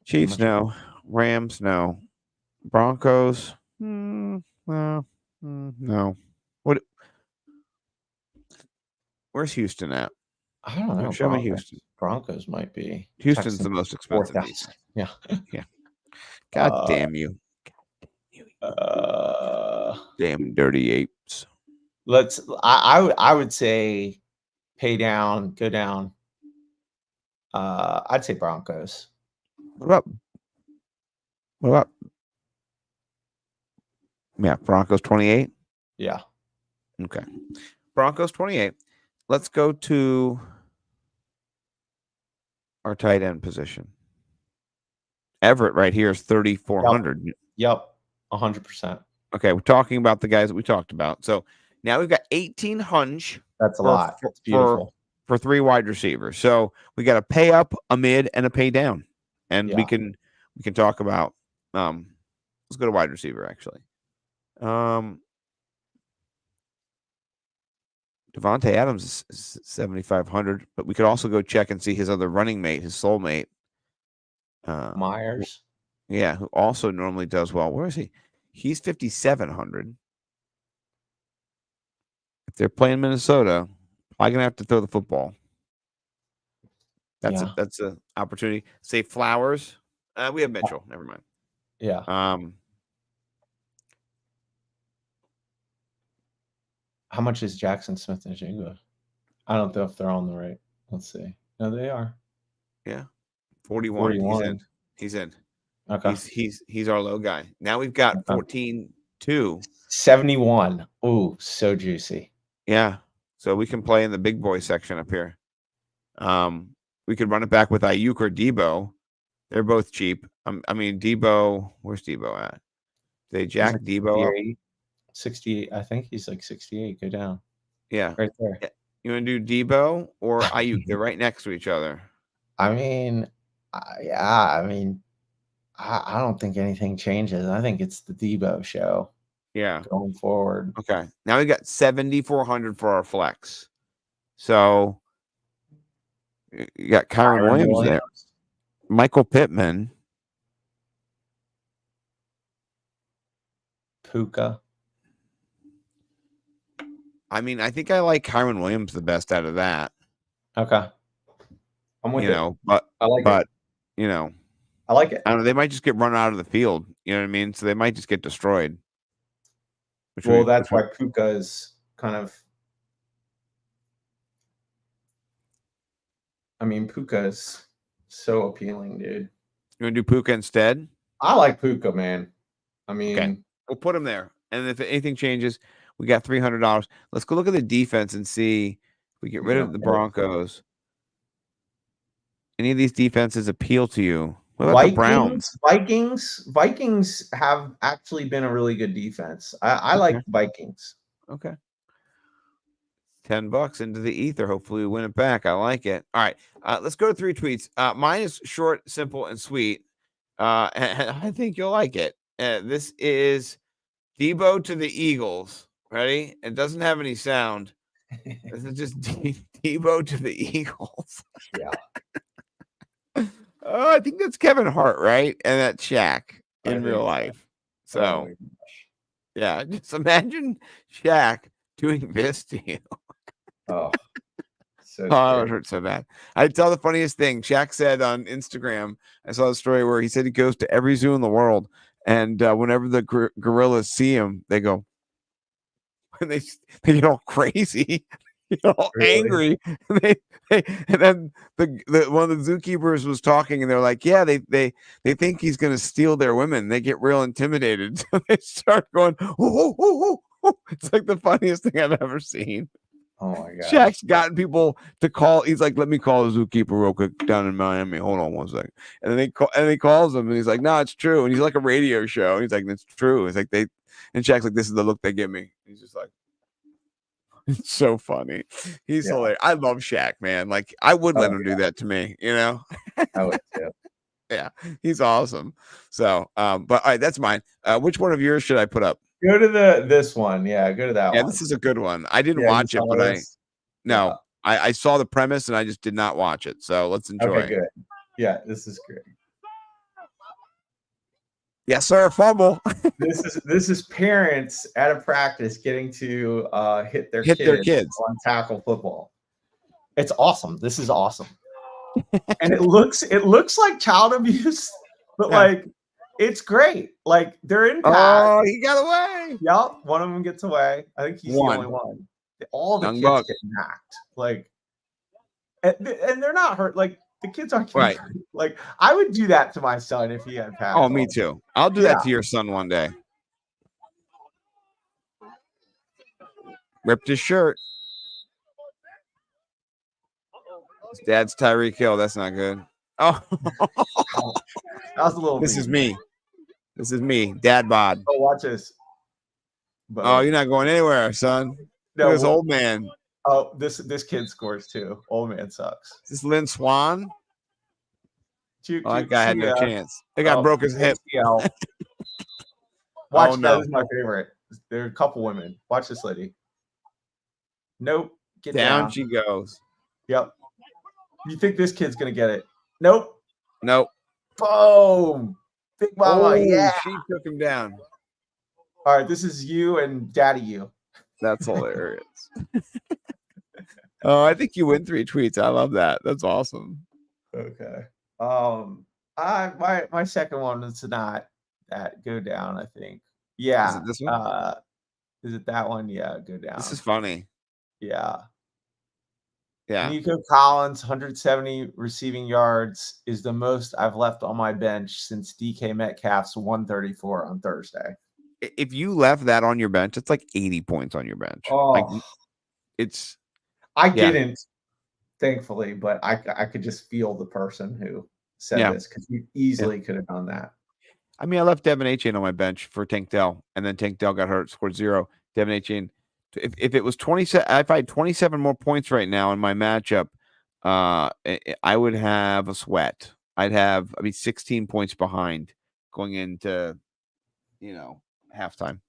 Chiefs, no. Rams, no. Broncos, no. What? Where's Houston at? I don't know. Show me Houston. Broncos might be. Houston's the most expensive. Yeah. God damn you. Damn dirty apes. I would say pay down, go down. I'd say Broncos. What about? Yeah, Broncos 28. Yeah. Okay. Broncos 28. Let's go to our tight end position. Everett right here is 3,400. Yep. 100%. Okay, we're talking about the guys that we talked about. So now we've got 1,800 That's a for, lot. It's beautiful. for 3 wide receivers. So we got a pay up, a mid, and a pay down. And we can talk about let's go to wide receiver actually. Devontae Adams is 7,500, but we could also go check and see his other running mate, his soulmate. Myers. Yeah, who also normally does well. Where is he? He's 5,700. If they're playing Minnesota, I'm gonna have to throw the football. That's a opportunity. Say Flowers. We have Mitchell. Never mind. Yeah. How much is Jackson Smith and Jigba? I don't know if they're on the right. Let's see. No, they are. Yeah. 41. He's in. Okay. He's our low guy. Now we've got 14-2. 71. Ooh, so juicy. Yeah. So we can play in the big boy section up here. We could run it back with Ayuk or Debo. They're both cheap. I mean, Debo, where's Debo at? They jack Debo up. 68. I think he's like 68. Go down. Yeah. Right there. Yeah. You want to do Debo or Ayuk? They're right next to each other. I mean, I don't think anything changes. I think it's the Debo show. Yeah. Going forward. Okay. Now we got 7,400 for our flex. So you got Kyron Williams there. Michael Pittman. Puka. I mean, I think I like Kyron Williams the best out of that. Okay. I'm with you. But I like it. I like it. I don't know. They might just get run out of the field. You know what I mean? So they might just get destroyed. That's why Puka is kind of. I mean, Puka is so appealing, dude. You want to do Puka instead? I like Puka, man. I mean, okay. We'll put him there. And if anything changes, we got $300. Let's go look at the defense and see if we get rid of the Broncos. Any of these defenses appeal to you? What about the Browns? Vikings have actually been a really good defense. I like the Vikings. Okay. $10 into the ether. Hopefully we win it back. I like it. All right. Let's go to 3 tweets. Mine is short, simple, and sweet. And I think you'll like it. This is Debo to the Eagles. Ready? It doesn't have any sound. This is just Debo to the Eagles. Yeah. I think that's Kevin Hart, right? And that's Shaq in real life. So, yeah, just imagine Shaq doing this to you. Oh, I would hurt so bad. I'd tell the funniest thing. Shaq said on Instagram, I saw a story where he said he goes to every zoo in the world, and whenever the gorillas see him, they go, and they get all crazy, angry. And then the one of the zookeepers was talking, and they're like, yeah, they think he's gonna steal their women. They get real intimidated, so they start going, oh. It's like the funniest thing I've ever seen. Oh my god. Shaq's gotten people to call. He's like, let me call the zookeeper real quick down in Miami. Hold on one second. And then he calls him, and he's like, no, it's true. And he's like a radio show. And he's like, it's true. It's like and Shaq's like, this is the look they give me. He's just like, it's so funny. He's hilarious. I love Shaq, man. Like, I would let him do that to me, I would too. Yeah, he's awesome. So, but all right, that's mine. Which one of yours should I put up? Go to this one. Yeah, go to that one. Yeah, this is a good one. I didn't watch it, but I saw the premise and I just did not watch it. So let's enjoy. Okay, good. Yeah, this is great. Yes, sir. Fumble. This is parents at a practice getting to hit their kids on tackle football. It's awesome. This is awesome. And it looks like child abuse, but like it's great. Like they're in pack. Oh, he got away. Yep, one of them gets away. I think he's the only one. All the kids get knocked. Like, and they're not hurt. Like the kids aren't right. Hurt. Like I would do that to my son if he had pack. Oh, me too. I'll do that to your son one day. Ripped his shirt. His dad's Tyreek Hill. That's not good. Oh, That was a little. this is mean. me. This is me, Dad bod. Oh, watch this. But, Oh, you're not going anywhere, son. Look no, at this old man. Oh, this kid scores too. Old man sucks. Is this Lynn Swan? Oh, that guy had no chance. That guy broke his hip. Watch, Oh, no. That is my favorite. There are a couple women. Watch this lady. Nope. Get Down down. she goes. Yep. You think this kid's gonna get it? Nope. Nope. Boom. Big mama. Oh, Yeah. she took him down. All right. This is you and Daddy you. That's hilarious. Oh, I think you win 3 tweets. I love that. That's awesome. Okay. My second one is not that go down, I think. Yeah. Is it this one? Is it that one? Yeah, go down. This is funny. Yeah. Yeah. Nico Collins, 170 receiving yards is the most I've left on my bench since DK Metcalf's 134 on Thursday. If you left that on your bench, it's like 80 points on your bench. Oh, like it's I didn't, thankfully, but I could just feel the person who said this because you easily could have done that. I mean, I left Devin Achane on my bench for Tank Dell, and then Tank Dell got hurt, scored 0. Devin Achane, if it was 27, if I had 27 more points right now in my matchup, I would have a sweat. I'd be 16 points behind going into, halftime,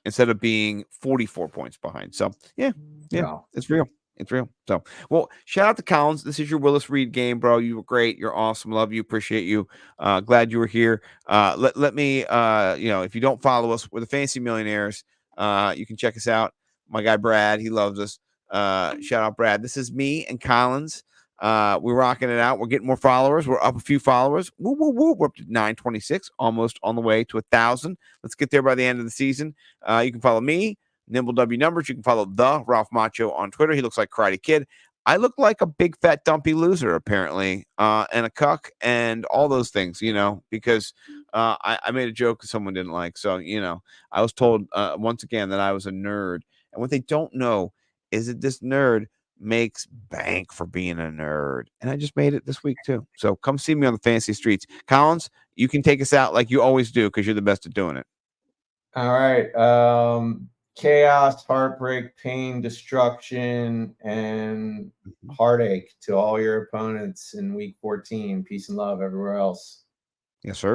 instead of being 44 points behind. So yeah, it's real. It's real. So, well, shout out to Collins. This is your Willis Reed game, bro. You were great. You're awesome. Love you. Appreciate you. Glad you were here. Let me, if you don't follow us, we're the Fantasy Millionaires. You can check us out. My guy, Brad, he loves us. Shout out, Brad. This is me and Collins. We're rocking it out. We're getting more followers. We're up a few followers. Woo, woo, woo. We're up to 926, almost on the way to 1,000. Let's get there by the end of the season. You can follow me, Nimble W Numbers. You can follow the Ralph Macho on Twitter. He looks like Karate Kid. I look like a big fat dumpy loser apparently, and a cuck and all those things, because I made a joke that someone didn't like. So I was told once again that I was a nerd, and what they don't know is that this nerd makes bank for being a nerd, and I just made it this week too. So come see me on the fantasy streets. Collins, you can take us out like you always do because you're the best at doing it. All right. Chaos, heartbreak, pain, destruction, and heartache to all your opponents in week 14. Peace and love everywhere else. Yes, sir.